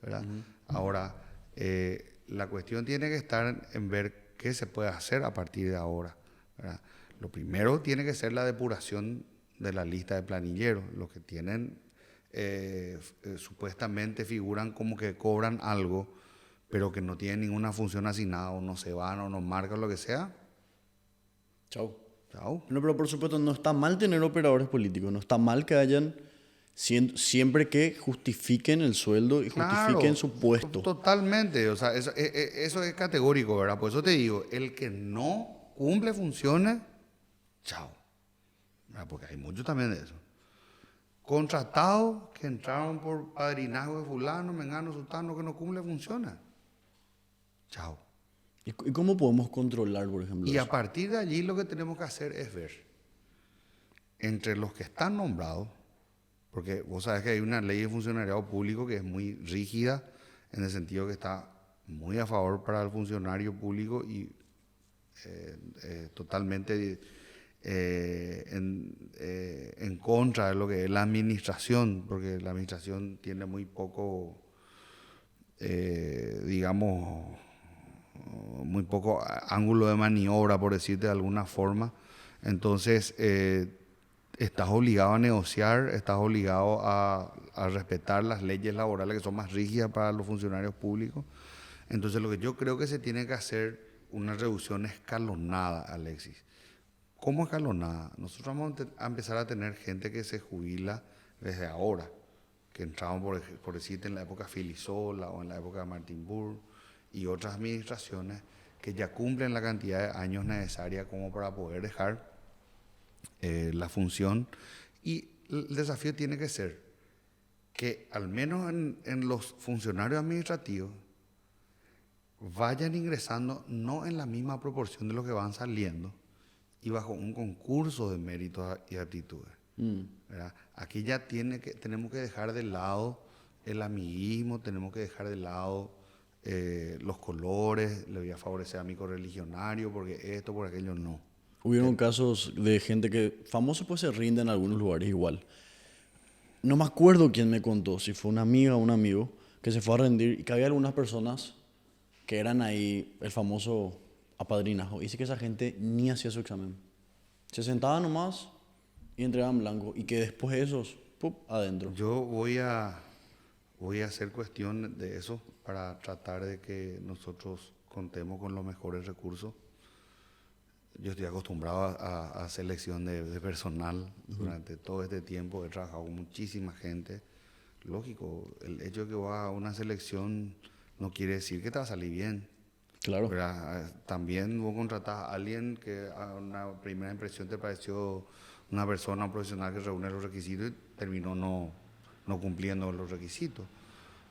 ¿verdad? Ahora, la cuestión tiene que estar en ver qué se puede hacer a partir de ahora, ¿verdad? Lo primero tiene que ser la depuración de la lista de planilleros, los que tienen supuestamente figuran como que cobran algo, pero que no tienen ninguna función asignada, o no se van, o no marcan, lo que sea, Chao. chao. No, pero por supuesto no está mal tener operadores políticos, no está mal que hayan, siempre que justifiquen el sueldo y justifiquen Claro, su puesto. totalmente. O sea, eso es categórico, ¿verdad? Por eso te digo, el que no cumple funciones, chao. ¿Verdad? Porque hay mucho también de eso. Contratados que entraron por padrinazgo de fulano, mengano, sultano, que no cumple funciones. Chao. ¿Y cómo podemos controlar, por ejemplo, Y a eso? partir de allí lo que tenemos que hacer es ver entre los que están nombrados, porque vos sabés que hay una ley de funcionariado público que es muy rígida, en el sentido que está muy a favor para el funcionario público y totalmente en contra de lo que es la administración, porque la administración tiene muy poco, digamos, muy poco ángulo de maniobra, por decirte de alguna forma. Entonces, estás obligado a negociar, estás obligado a respetar las leyes laborales que son más rígidas para los funcionarios públicos. Entonces, lo que yo creo que se tiene que hacer una reducción escalonada, Alexis. ¿Cómo escalonada? Nosotros vamos a empezar a tener gente que se jubila desde ahora, que entraban, por decirte, en la época Filisola o en la época de Martin Burr y otras administraciones que ya cumplen la cantidad de años necesaria como para poder dejar la función. Y el desafío tiene que ser que al menos en los funcionarios administrativos vayan ingresando no en la misma proporción de lo que van saliendo y bajo un concurso de méritos y aptitudes. ¿Verdad? Aquí ya tenemos que dejar de lado el amiguismo, tenemos que dejar de lado los colores, le voy a favorecer a mi correligionario porque esto, por aquello, no. Hubieron casos de gente que famosos pues se rinde en algunos lugares igual. No me acuerdo quién me contó, si fue una amiga o un amigo, que se fue a rendir y que había algunas personas que eran ahí el famoso apadrinazgo. Y sí que esa gente ni hacía su examen. Se sentaban nomás y entregaban blanco. Y que después de esos, ¡pup!, adentro. Yo voy a hacer cuestión de eso para tratar de que nosotros contemos con los mejores recursos. Yo estoy acostumbrado a selección de personal. Durante todo este tiempo he trabajado con muchísima gente. Lógico, el hecho de que vas a una selección no quiere decir que te va a salir bien. Claro. ¿Verdad? También vos contratás a alguien que a una primera impresión te pareció una persona, un profesional que reúne los requisitos y terminó no cumpliendo los requisitos.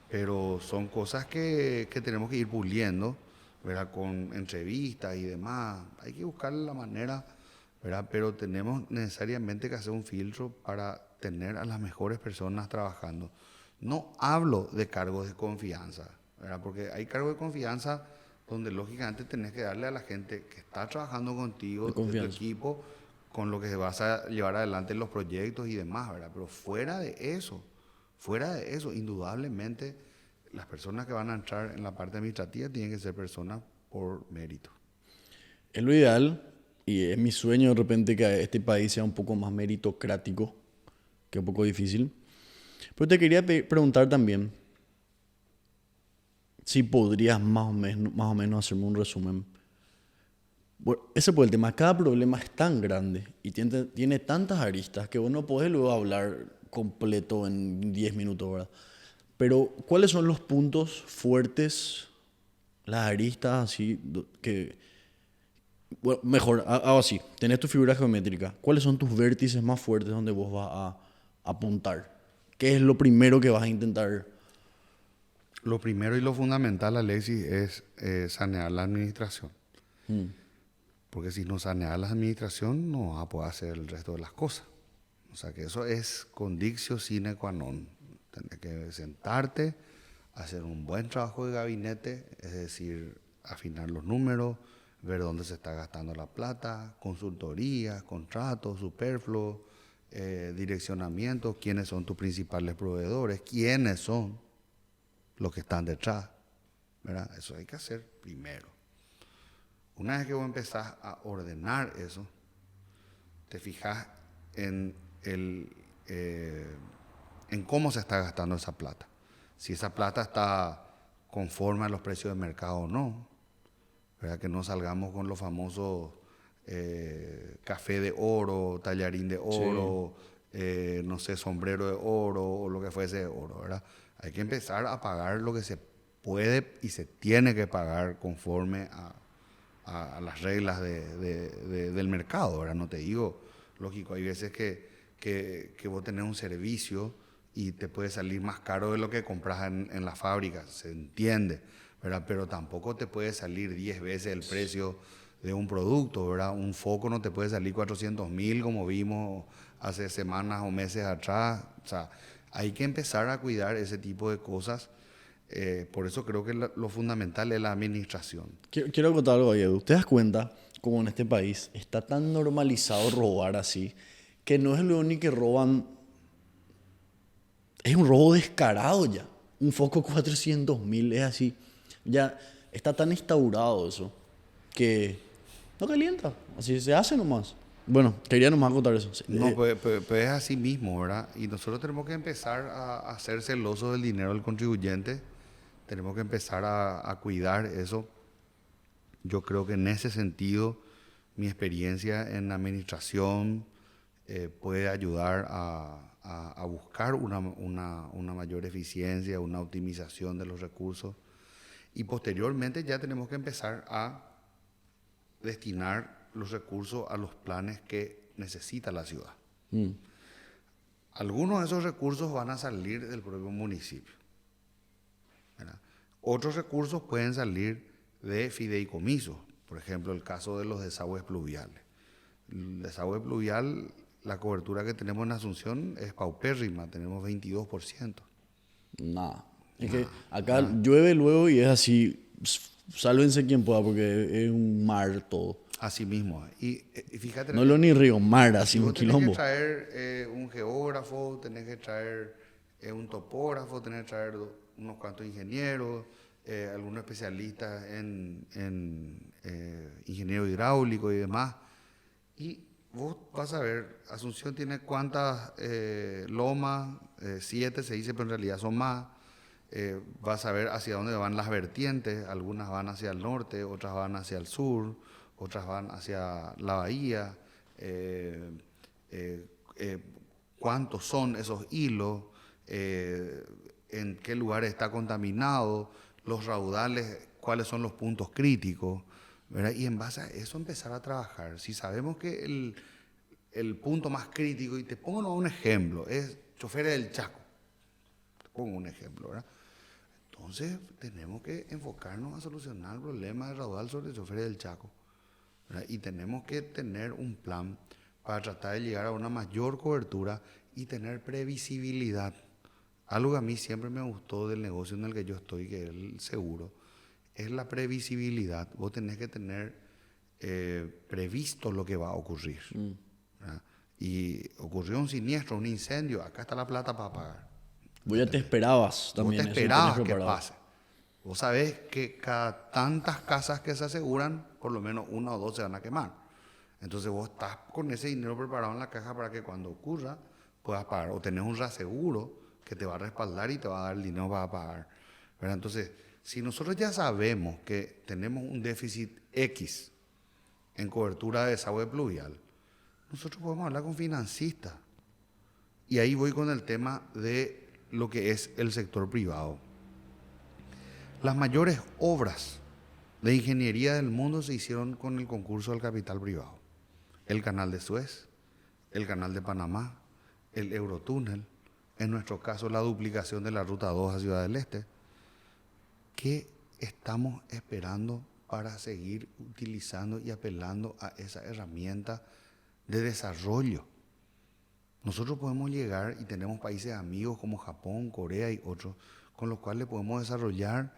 Pero son cosas que tenemos que ir puliendo, ¿verdad? Con entrevistas y demás. Hay que buscar la manera, ¿verdad? Pero tenemos necesariamente que hacer un filtro para tener a las mejores personas trabajando. No hablo de cargos de confianza, ¿verdad? Porque hay cargos de confianza donde lógicamente tenés que darle a la gente que está trabajando contigo, De de tu confianza. equipo, con lo que vas a llevar adelante los proyectos y demás, ¿verdad? Pero fuera de eso, indudablemente las personas que van a entrar en la parte administrativa tienen que ser personas por mérito. Es lo ideal y es mi sueño de repente que este país sea un poco más meritocrático, que es un poco difícil. Pero te quería preguntar también si podrías más o menos hacerme un resumen. Bueno, ese fue el tema. Cada problema es tan grande y tiene tantas aristas que vos no podés luego hablar completo en 10 minutos, ¿verdad? Pero, ¿cuáles son los puntos fuertes, las aristas así, bueno, mejor, hago así. Tenés tu figura geométrica. ¿Cuáles son tus vértices más fuertes donde vos vas a apuntar? ¿Qué es lo primero que vas a intentar? Lo primero y lo fundamental, Alexis, es sanear la administración. Porque si no saneas la administración, no vas a poder hacer el resto de las cosas. O sea que eso es condictio sine qua non. Tienes que sentarte, hacer un buen trabajo de gabinete, es decir, afinar los números, ver dónde se está gastando la plata, consultorías, contratos, superfluos, direccionamientos, quiénes son tus principales proveedores, quiénes son los que están detrás, ¿verdad? Eso hay que hacer primero. Una vez que vos empezás a ordenar eso, te fijas en en cómo se está gastando esa plata. Si esa plata está conforme a los precios de mercado o no, ¿verdad? Que no salgamos con los famosos café de oro, tallarín de oro, no sé, sombrero de oro o lo que fuese de oro, ¿verdad? Hay que empezar a pagar lo que se puede y se tiene que pagar conforme a las reglas del mercado, ¿verdad? No te digo, lógico, hay veces que vos tenés un servicio y te puede salir más caro de lo que compras en la fábrica, se entiende, ¿verdad? Pero tampoco te puede salir 10 veces el precio de un producto, ¿verdad? Un foco no te puede salir 400.000 como vimos hace semanas o meses atrás. O sea, hay que empezar a cuidar ese tipo de cosas. Por eso creo que lo fundamental es la administración. Quiero contar algo, Edu. ¿Te das cuenta cómo en este país está tan normalizado robar así? Que no es lo único que roban, es un robo descarado ya. Un foco 400.000 es así. Ya está tan instaurado eso que no calienta. Así se hace nomás. Bueno, quería nomás contar eso. No, pues es así mismo, ¿verdad? Y nosotros tenemos que empezar a ser celosos del dinero del contribuyente. Tenemos que empezar a cuidar eso. Yo creo que en ese sentido, mi experiencia en la administración puede ayudar a buscar una mayor eficiencia, una optimización de los recursos. Y posteriormente ya tenemos que empezar a destinar los recursos a los planes que necesita la ciudad. Algunos de esos recursos van a salir del propio municipio, ¿verdad? Otros recursos pueden salir de fideicomisos, por ejemplo, el caso de los desagües pluviales. El desagüe pluvial, la cobertura que tenemos en Asunción es paupérrima, tenemos 22%. Nada. Es que acá llueve luego y es así, sálvense quien pueda porque es un mar todo. Así mismo. Y fíjate... No lo ni río, mar, así un vos tenés quilombo. que traer un geógrafo, tenés que traer un topógrafo, tenés que traer unos cuantos ingenieros, algunos especialistas en ingeniero hidráulico y demás. Y vos vas a ver, Asunción tiene cuántas lomas, 7 se dice, pero en realidad son más. Vas a ver hacia dónde van las vertientes, algunas van hacia el norte, otras van hacia el sur, otras van hacia la bahía. Cuántos son esos hilos, en qué lugar está contaminado, los raudales, cuáles son los puntos críticos, ¿verdad? Y en base a eso empezar a trabajar. Si sabemos que el punto más crítico, y te pongo un ejemplo, es choferes del Chaco. Te pongo un ejemplo, ¿verdad? Entonces tenemos que enfocarnos a solucionar el problema de raudal sobre choferes del Chaco, ¿verdad? Y tenemos que tener un plan para tratar de llegar a una mayor cobertura y tener previsibilidad. Algo que a mí siempre me gustó del negocio en el que yo estoy, que es el seguro, es la previsibilidad. Vos tenés que tener previsto lo que va a ocurrir, ¿verdad? Y ocurrió un siniestro, un incendio, acá está la plata para pagar. Vos ya te esperabas también. Vos te eso, y tenés esperabas que preparado. pase. Vos sabés que cada tantas casas que se aseguran, por lo menos 1 o 2 se van a quemar. Entonces vos estás con ese dinero preparado en la caja para que cuando ocurra puedas pagar. O tenés un reaseguro que te va a respaldar y te va a dar el dinero para pagar, ¿verdad? Entonces, si nosotros ya sabemos que tenemos un déficit X en cobertura de desagüe pluvial, nosotros podemos hablar con financistas. Y ahí voy con el tema de lo que es el sector privado. Las mayores obras de ingeniería del mundo se hicieron con el concurso del capital privado. El canal de Suez, el canal de Panamá, el Eurotúnel, en nuestro caso la duplicación de la Ruta 2 a Ciudad del Este. ¿Qué estamos esperando para seguir utilizando y apelando a esa herramienta de desarrollo? Nosotros podemos llegar y tenemos países amigos como Japón, Corea y otros, con los cuales podemos desarrollar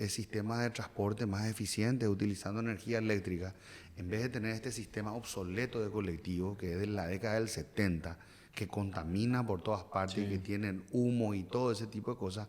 sistemas de transporte más eficientes utilizando energía eléctrica, en vez de tener este sistema obsoleto de colectivos que es de la década del 70, que contamina por todas partes, que tienen humo y todo ese tipo de cosas.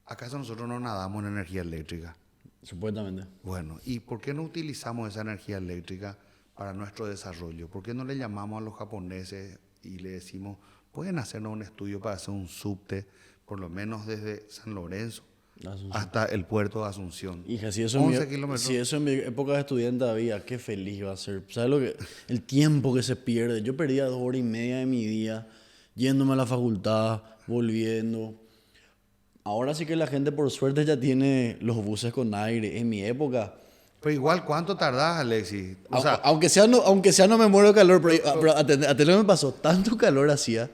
¿Acaso nosotros no nadamos en energía eléctrica? Supuestamente. Bueno, ¿y por qué no utilizamos esa energía eléctrica para nuestro desarrollo? ¿Por qué no le llamamos a los japoneses y le decimos, ¿pueden hacernos un estudio para hacer un subte, por lo menos desde San Lorenzo Asunción. hasta el puerto de Asunción? Hija, si eso, 11 kilómetros. si eso en mi época de estudiante había, qué feliz iba a ser. ¿Sabes lo que? El tiempo que se pierde. Yo perdía 2 horas y media de mi día yéndome a la facultad, volviendo. Ahora sí que la gente por suerte ya tiene los buses con aire. En mi época, Pero igual, ¿cuánto tardás, Alexis? O sea, aunque sea no me muero de calor, pero atendé lo que me pasó, tanto calor hacía.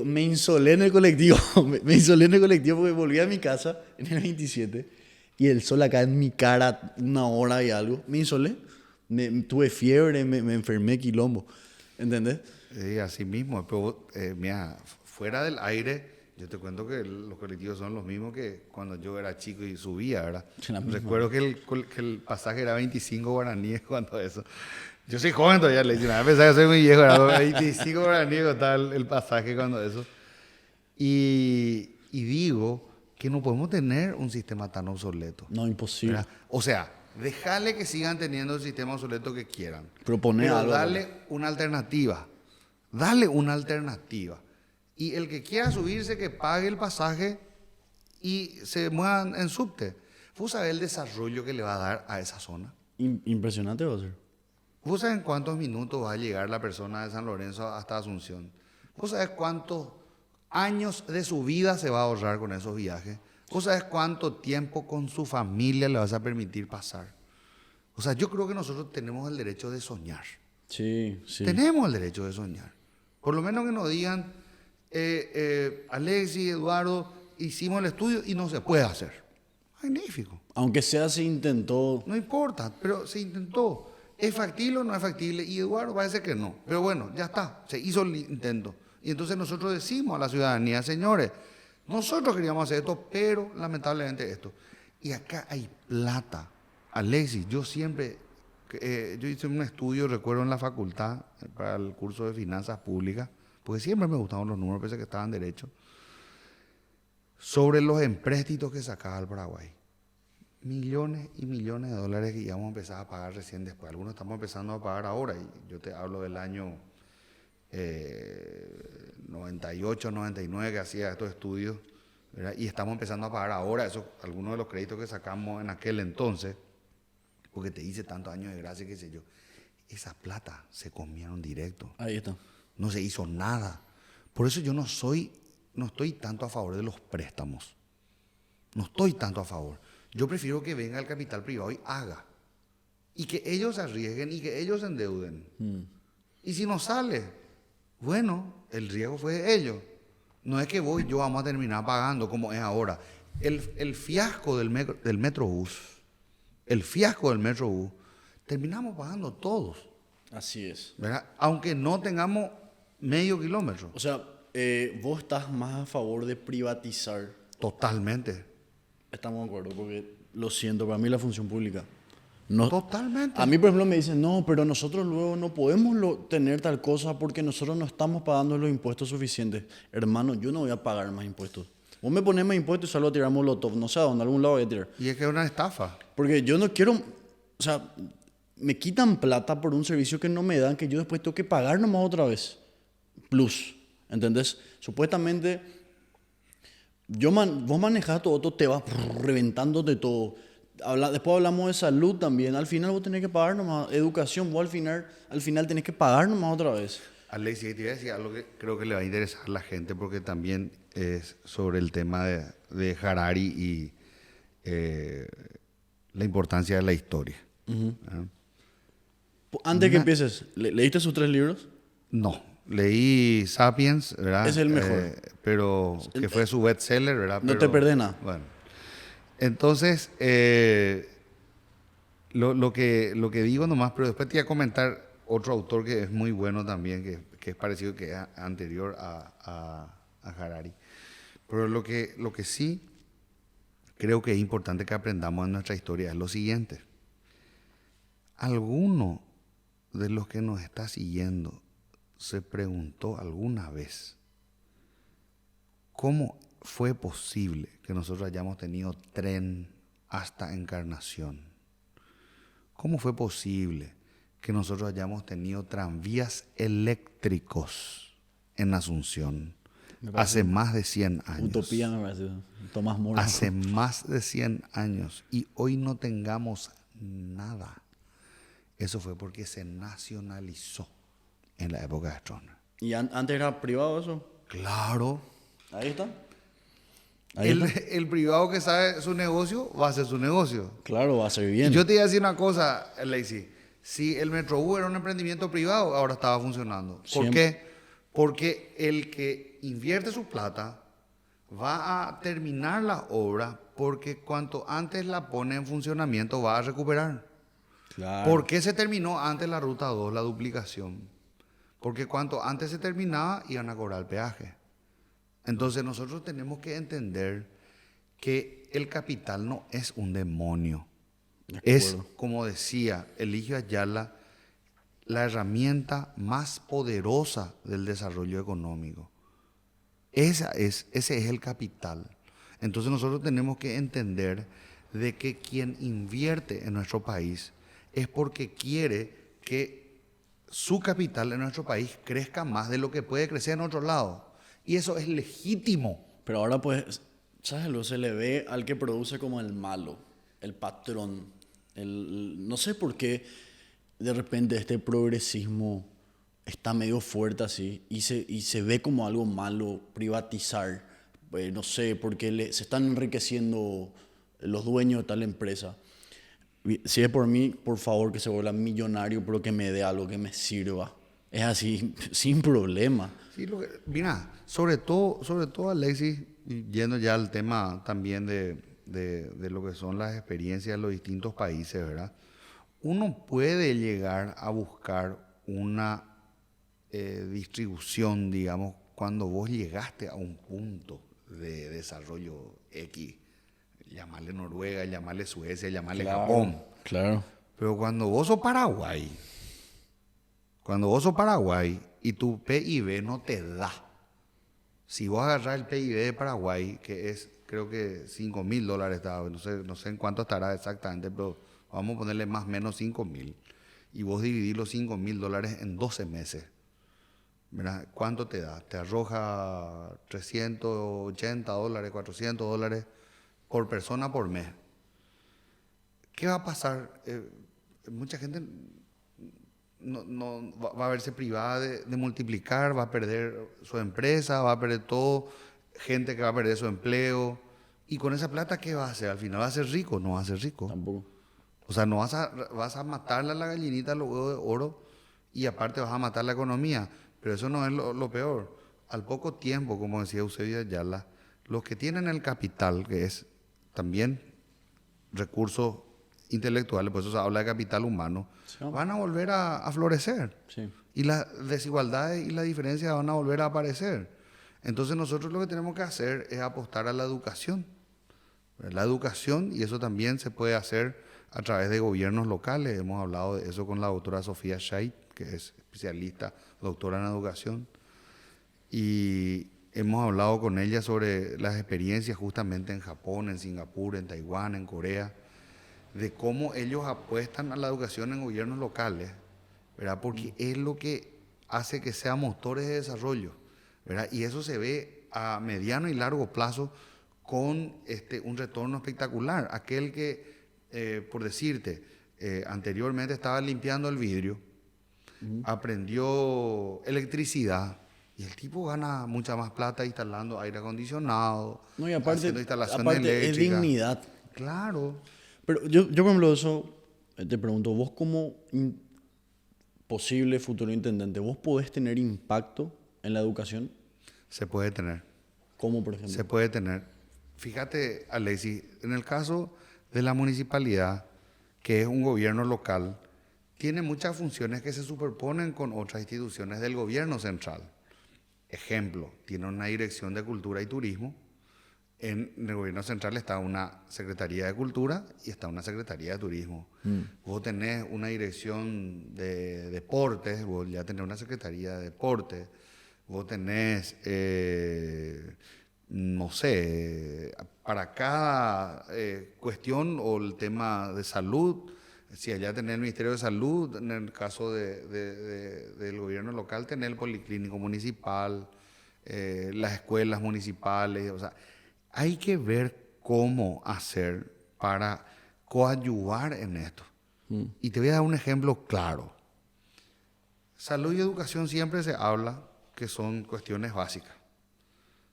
Me insolé en el colectivo, me insolé en el colectivo porque volví a mi casa en el 27 y el sol acá en mi cara 1 hora y algo. Me insolé, tuve fiebre, me enfermé quilombo, ¿entendés? así mismo, pero mira, fuera del aire, yo te cuento que los colectivos son los mismos que cuando yo era chico y subía, ¿verdad? La misma. Recuerdo que el pasaje era 25 guaraníes cuando eso. Yo soy joven todavía, le dicen, a pesar de ser muy viejo, era 25 guaraníes costaba el pasaje cuando eso. Y digo que no podemos tener un sistema tan obsoleto. No, imposible. ¿Verdad? O sea, déjale que sigan teniendo el sistema obsoleto que quieran. Proponer Pero algo. dale una alternativa. Dale una alternativa. Y el que quiera subirse, que pague el pasaje y se muevan en subte. ¿Vos sabés el desarrollo que le va a dar a esa zona? Impresionante va a ser. ¿Vos sabés en cuántos minutos va a llegar la persona de San Lorenzo hasta Asunción? ¿Vos sabés cuántos años de su vida se va a ahorrar con esos viajes? ¿Vos sabés cuánto tiempo con su familia le vas a permitir pasar? O sea, yo creo que nosotros tenemos el derecho de soñar. Sí, sí. Tenemos el derecho de soñar. Por lo menos que nos digan, Alexis, Eduardo, hicimos el estudio y no se puede hacer. Magnífico. Aunque sea se intentó. No importa, pero se intentó. ¿Es factible o no es factible? Y Eduardo parece que no. Pero bueno, ya está, se hizo el intento. Y entonces nosotros decimos a la ciudadanía, señores, nosotros queríamos hacer esto, pero lamentablemente esto. Y acá hay plata. Alexis, yo siempre, yo hice un estudio, recuerdo en la facultad, para el curso de finanzas públicas, porque siempre me gustaban los números, pensé que estaban derechos, sobre los empréstitos que sacaba el Paraguay. Millones y millones de dólares que íbamos a empezar a pagar recién después. Algunos estamos empezando a pagar ahora, y yo te hablo del año 98, 99 que hacía estos estudios, ¿verdad? Y estamos empezando a pagar ahora eso, algunos de los créditos que sacamos en aquel entonces, porque te hice tantos años de gracia, qué sé yo. Esa plata se comieron directo. Ahí está. No se hizo nada. Por eso yo no estoy tanto a favor de los préstamos. No estoy tanto a favor. Yo prefiero que venga el capital privado y haga. Y que ellos se arriesguen y que ellos se endeuden. Y si no sale, bueno, el riesgo fue de ellos. No es que vos y yo vamos a terminar pagando como es ahora. El fiasco del Metrobús, terminamos pagando todos, Así es. ¿verdad? Aunque no tengamos medio kilómetro. O sea, vos estás más a favor de privatizar. Totalmente. Estamos de acuerdo, porque lo siento, para mí la función pública. No, Totalmente. a mí, por ejemplo, me dicen, no, pero nosotros luego no podemos tener tal cosa porque nosotros no estamos pagando los impuestos suficientes. Hermano, yo no voy a pagar más impuestos. Vos me pones más impuestos y solo tiramos molotov. No sé a dónde, a algún lado voy a tirar. Y es que es una estafa. Porque yo no quiero, o sea, me quitan plata por un servicio que no me dan, que yo después tengo que pagar nomás otra vez. Plus, ¿entendés? Supuestamente, vos manejás todo, te vas reventándote todo. Después hablamos de salud también. Al final vos tenés que pagar nomás. Educación, vos al final tenés que pagar nomás otra vez. Alexis, te iba a decir algo que creo que le va a interesar a la gente, porque también es sobre el tema de Harari y la importancia de la historia. ¿Ah? Antes que empieces, ¿leíste sus 3 libros? No, leí Sapiens, ¿verdad? Es el mejor. Pero que fue su bestseller, ¿verdad? No te perdés nada. Bueno, entonces, lo que digo nomás, pero después te voy a comentar otro autor que es muy bueno también, que es parecido, que es anterior a Harari. Pero lo que sí creo que es importante que aprendamos en nuestra historia es lo siguiente. ¿Alguno de los que nos está siguiendo se preguntó alguna vez cómo fue posible que nosotros hayamos tenido tren hasta Encarnación? ¿Cómo fue posible que nosotros hayamos tenido tranvías eléctricos en Asunción hace más de 100 años. Utopía me parece. Tomás Moro. Hace más de 100 años. Y hoy no tengamos nada. Eso fue porque se nacionalizó en la época de Stroessner. ¿Y antes era privado eso? Claro. Ahí está. El privado que sabe su negocio va a hacer su negocio. Claro, va a ser bien. Y yo te iba a decir una cosa, Lacey. Si el Metrobús era un emprendimiento privado, ahora estaba funcionando. ¿Por qué? Porque el que invierte su plata va a terminar la obra, porque cuanto antes la pone en funcionamiento va a recuperar. Claro. ¿Por qué se terminó antes la ruta 2, la duplicación? Porque cuanto antes se terminaba, iban a cobrar el peaje. Entonces nosotros tenemos que entender que el capital no es un demonio. Es, como decía Eligio Ayala, la herramienta más poderosa del desarrollo económico. Ese es el capital. Entonces nosotros tenemos que entender de que quien invierte en nuestro país es porque quiere que su capital en nuestro país crezca más de lo que puede crecer en otro lado. Y eso es legítimo. Pero ahora pues, ¿sabes? Lo se le ve al que produce como el malo, el patrón. No sé por qué de repente este progresismo está medio fuerte así y se ve como algo malo privatizar. No sé, porque se están enriqueciendo los dueños de tal empresa. Si es por mí, por favor, que se vuelva millonario, pero que me dé algo que me sirva. Es así, sin problema. Sí, mira, sobre todo, Alexis, yendo ya al tema también de lo que son las experiencias de los distintos países, ¿verdad? Uno puede llegar a buscar una distribución, digamos, cuando vos llegaste a un punto de desarrollo X. Llamarle Noruega, llamarle Suecia, llamarle Japón. Claro. Pero cuando vos sos Paraguay y tu PIB no te da, si vos agarrás el PIB de Paraguay, que es, creo que $5.000, no sé en cuánto estará exactamente, pero vamos a ponerle más o menos 5.000, y vos dividís los $5.000 en 12 meses, ¿verdad? ¿Cuánto te da? Te arroja $380, $400 por persona por mes. ¿Qué va a pasar? Mucha gente no va a verse privada de multiplicar, va a perder su empresa, va a perder todo, gente que va a perder su empleo. ¿Y con esa plata qué va a hacer? Al final va a ser rico, no va a ser rico. Tampoco. O sea, no vas a matarle a la gallinita los huevos de oro y aparte vas a matar la economía. Pero eso no es lo peor. Al poco tiempo, como decía Eusebio Ayala, los que tienen el capital, que es también recursos intelectuales, por eso se habla de capital humano, sí, van a volver a florecer. Sí. Y las desigualdades y las diferencias van a volver a aparecer. Entonces nosotros lo que tenemos que hacer es apostar a la educación. La educación, y eso también se puede hacer a través de gobiernos locales. Hemos hablado de eso con la doctora Sofía Scheidt, que es especialista, doctora en educación. Y hemos hablado con ella sobre las experiencias justamente en Japón, en Singapur, en Taiwán, en Corea, de cómo ellos apuestan a la educación en gobiernos locales, ¿verdad? Porque es lo que hace que sean motores de desarrollo, ¿verdad? Y eso se ve a mediano y largo plazo con un retorno espectacular. Aquel que, por decirte, anteriormente estaba limpiando el vidrio, aprendió electricidad, y el tipo gana mucha más plata instalando aire acondicionado, no, y aparte, haciendo instalaciones eléctricas. Es dignidad. Claro. Pero yo por ejemplo, eso te pregunto, vos como posible futuro intendente, ¿vos podés tener impacto en la educación? Se puede tener. ¿Cómo, por ejemplo? Se puede tener. Fíjate, Alexis, en el caso de la municipalidad, que es un gobierno local, tiene muchas funciones que se superponen con otras instituciones del gobierno central. Ejemplo, tiene una dirección de cultura y turismo. En el gobierno central está una Secretaría de Cultura y está una Secretaría de Turismo. Vos tenés una dirección de deportes, vos ya tenés una Secretaría de Deportes. Vos tenés, no sé, para cada cuestión o el tema de salud, Si allá tenés el Ministerio de Salud, en el caso del gobierno local, tenés el policlínico municipal, las escuelas municipales. O sea, hay que ver cómo hacer para coadyuvar en esto. Y te voy a dar un ejemplo claro. Salud y educación siempre se habla que son cuestiones básicas.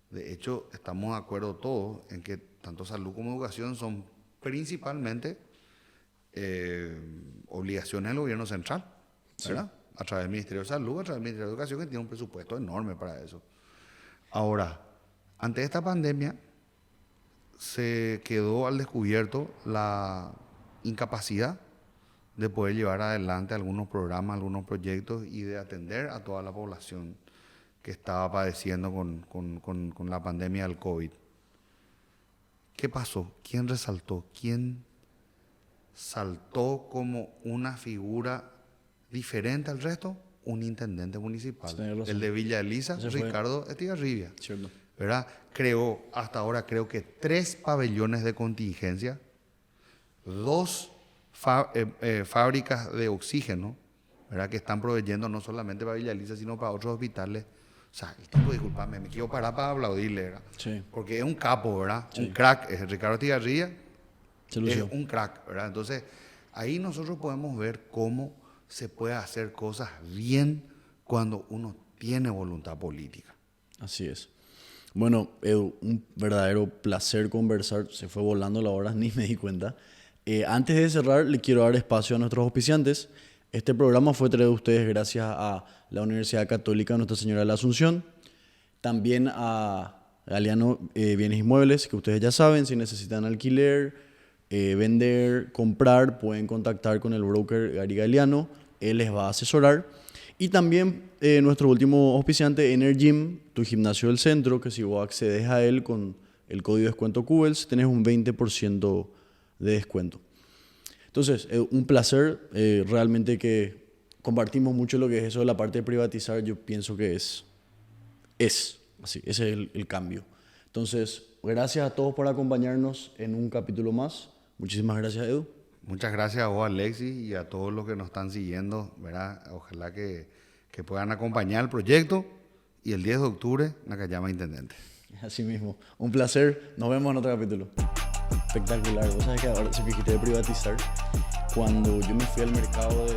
De hecho, estamos de acuerdo todos en que tanto salud como educación son principalmente obligaciones del gobierno central, ¿verdad? Sí. A través del Ministerio de Salud, a través del Ministerio de Educación, que tiene un presupuesto enorme para eso. Ahora, ante esta pandemia, se quedó al descubierto la incapacidad de poder llevar adelante algunos programas, algunos proyectos y de atender a toda la población que estaba padeciendo con la pandemia del COVID. ¿Qué pasó? ¿Quién resaltó? ¿Quién saltó como una figura diferente al resto? Un intendente municipal, el de Villa Elisa, Ricardo Estigarribia, ¿verdad? Creó, hasta ahora creo que 3 pabellones de contingencia, 2 fábricas de oxígeno, ¿verdad? Que están proveyendo no solamente para Villa Elisa, sino para otros hospitales. O sea, el tipo, disculpame, me quiero parar para aplaudirle, ¿verdad? Sí. Porque es un capo, ¿verdad? Sí. Un crack, es Ricardo Estigarribia, es un crack, ¿verdad? Entonces, ahí nosotros podemos ver cómo se puede hacer cosas bien cuando uno tiene voluntad política. Así es. Bueno, Edu, un verdadero placer conversar. Se fue volando la hora, ni me di cuenta. Antes de cerrar, le quiero dar espacio a nuestros auspiciantes. Este programa fue traído a ustedes gracias a la Universidad Católica Nuestra Señora de la Asunción. También a Galeano Bienes Inmuebles, que ustedes ya saben, si necesitan alquiler, vender, comprar, pueden contactar con el broker Gary Galeano. Él les va a asesorar. Y también nuestro último auspiciante, Energym, tu gimnasio del centro, que si vos accedes a él con el código de descuento QBELS, tenés un 20% de descuento. Entonces, un placer. Realmente que compartimos mucho lo que es eso de la parte de privatizar. Yo pienso que es así, ese es el cambio. Entonces, gracias a todos por acompañarnos en un capítulo más. Muchísimas gracias, Edu. Muchas gracias a vos, Alexis, y a todos los que nos están siguiendo, ¿verdad? Ojalá que puedan acompañar el proyecto y el 10 de octubre, Nakayama Intendente. Así mismo. Un placer. Nos vemos en otro capítulo. Espectacular. Vos sabés que ahora, si dijiste de privatizar, cuando yo me fui al mercado de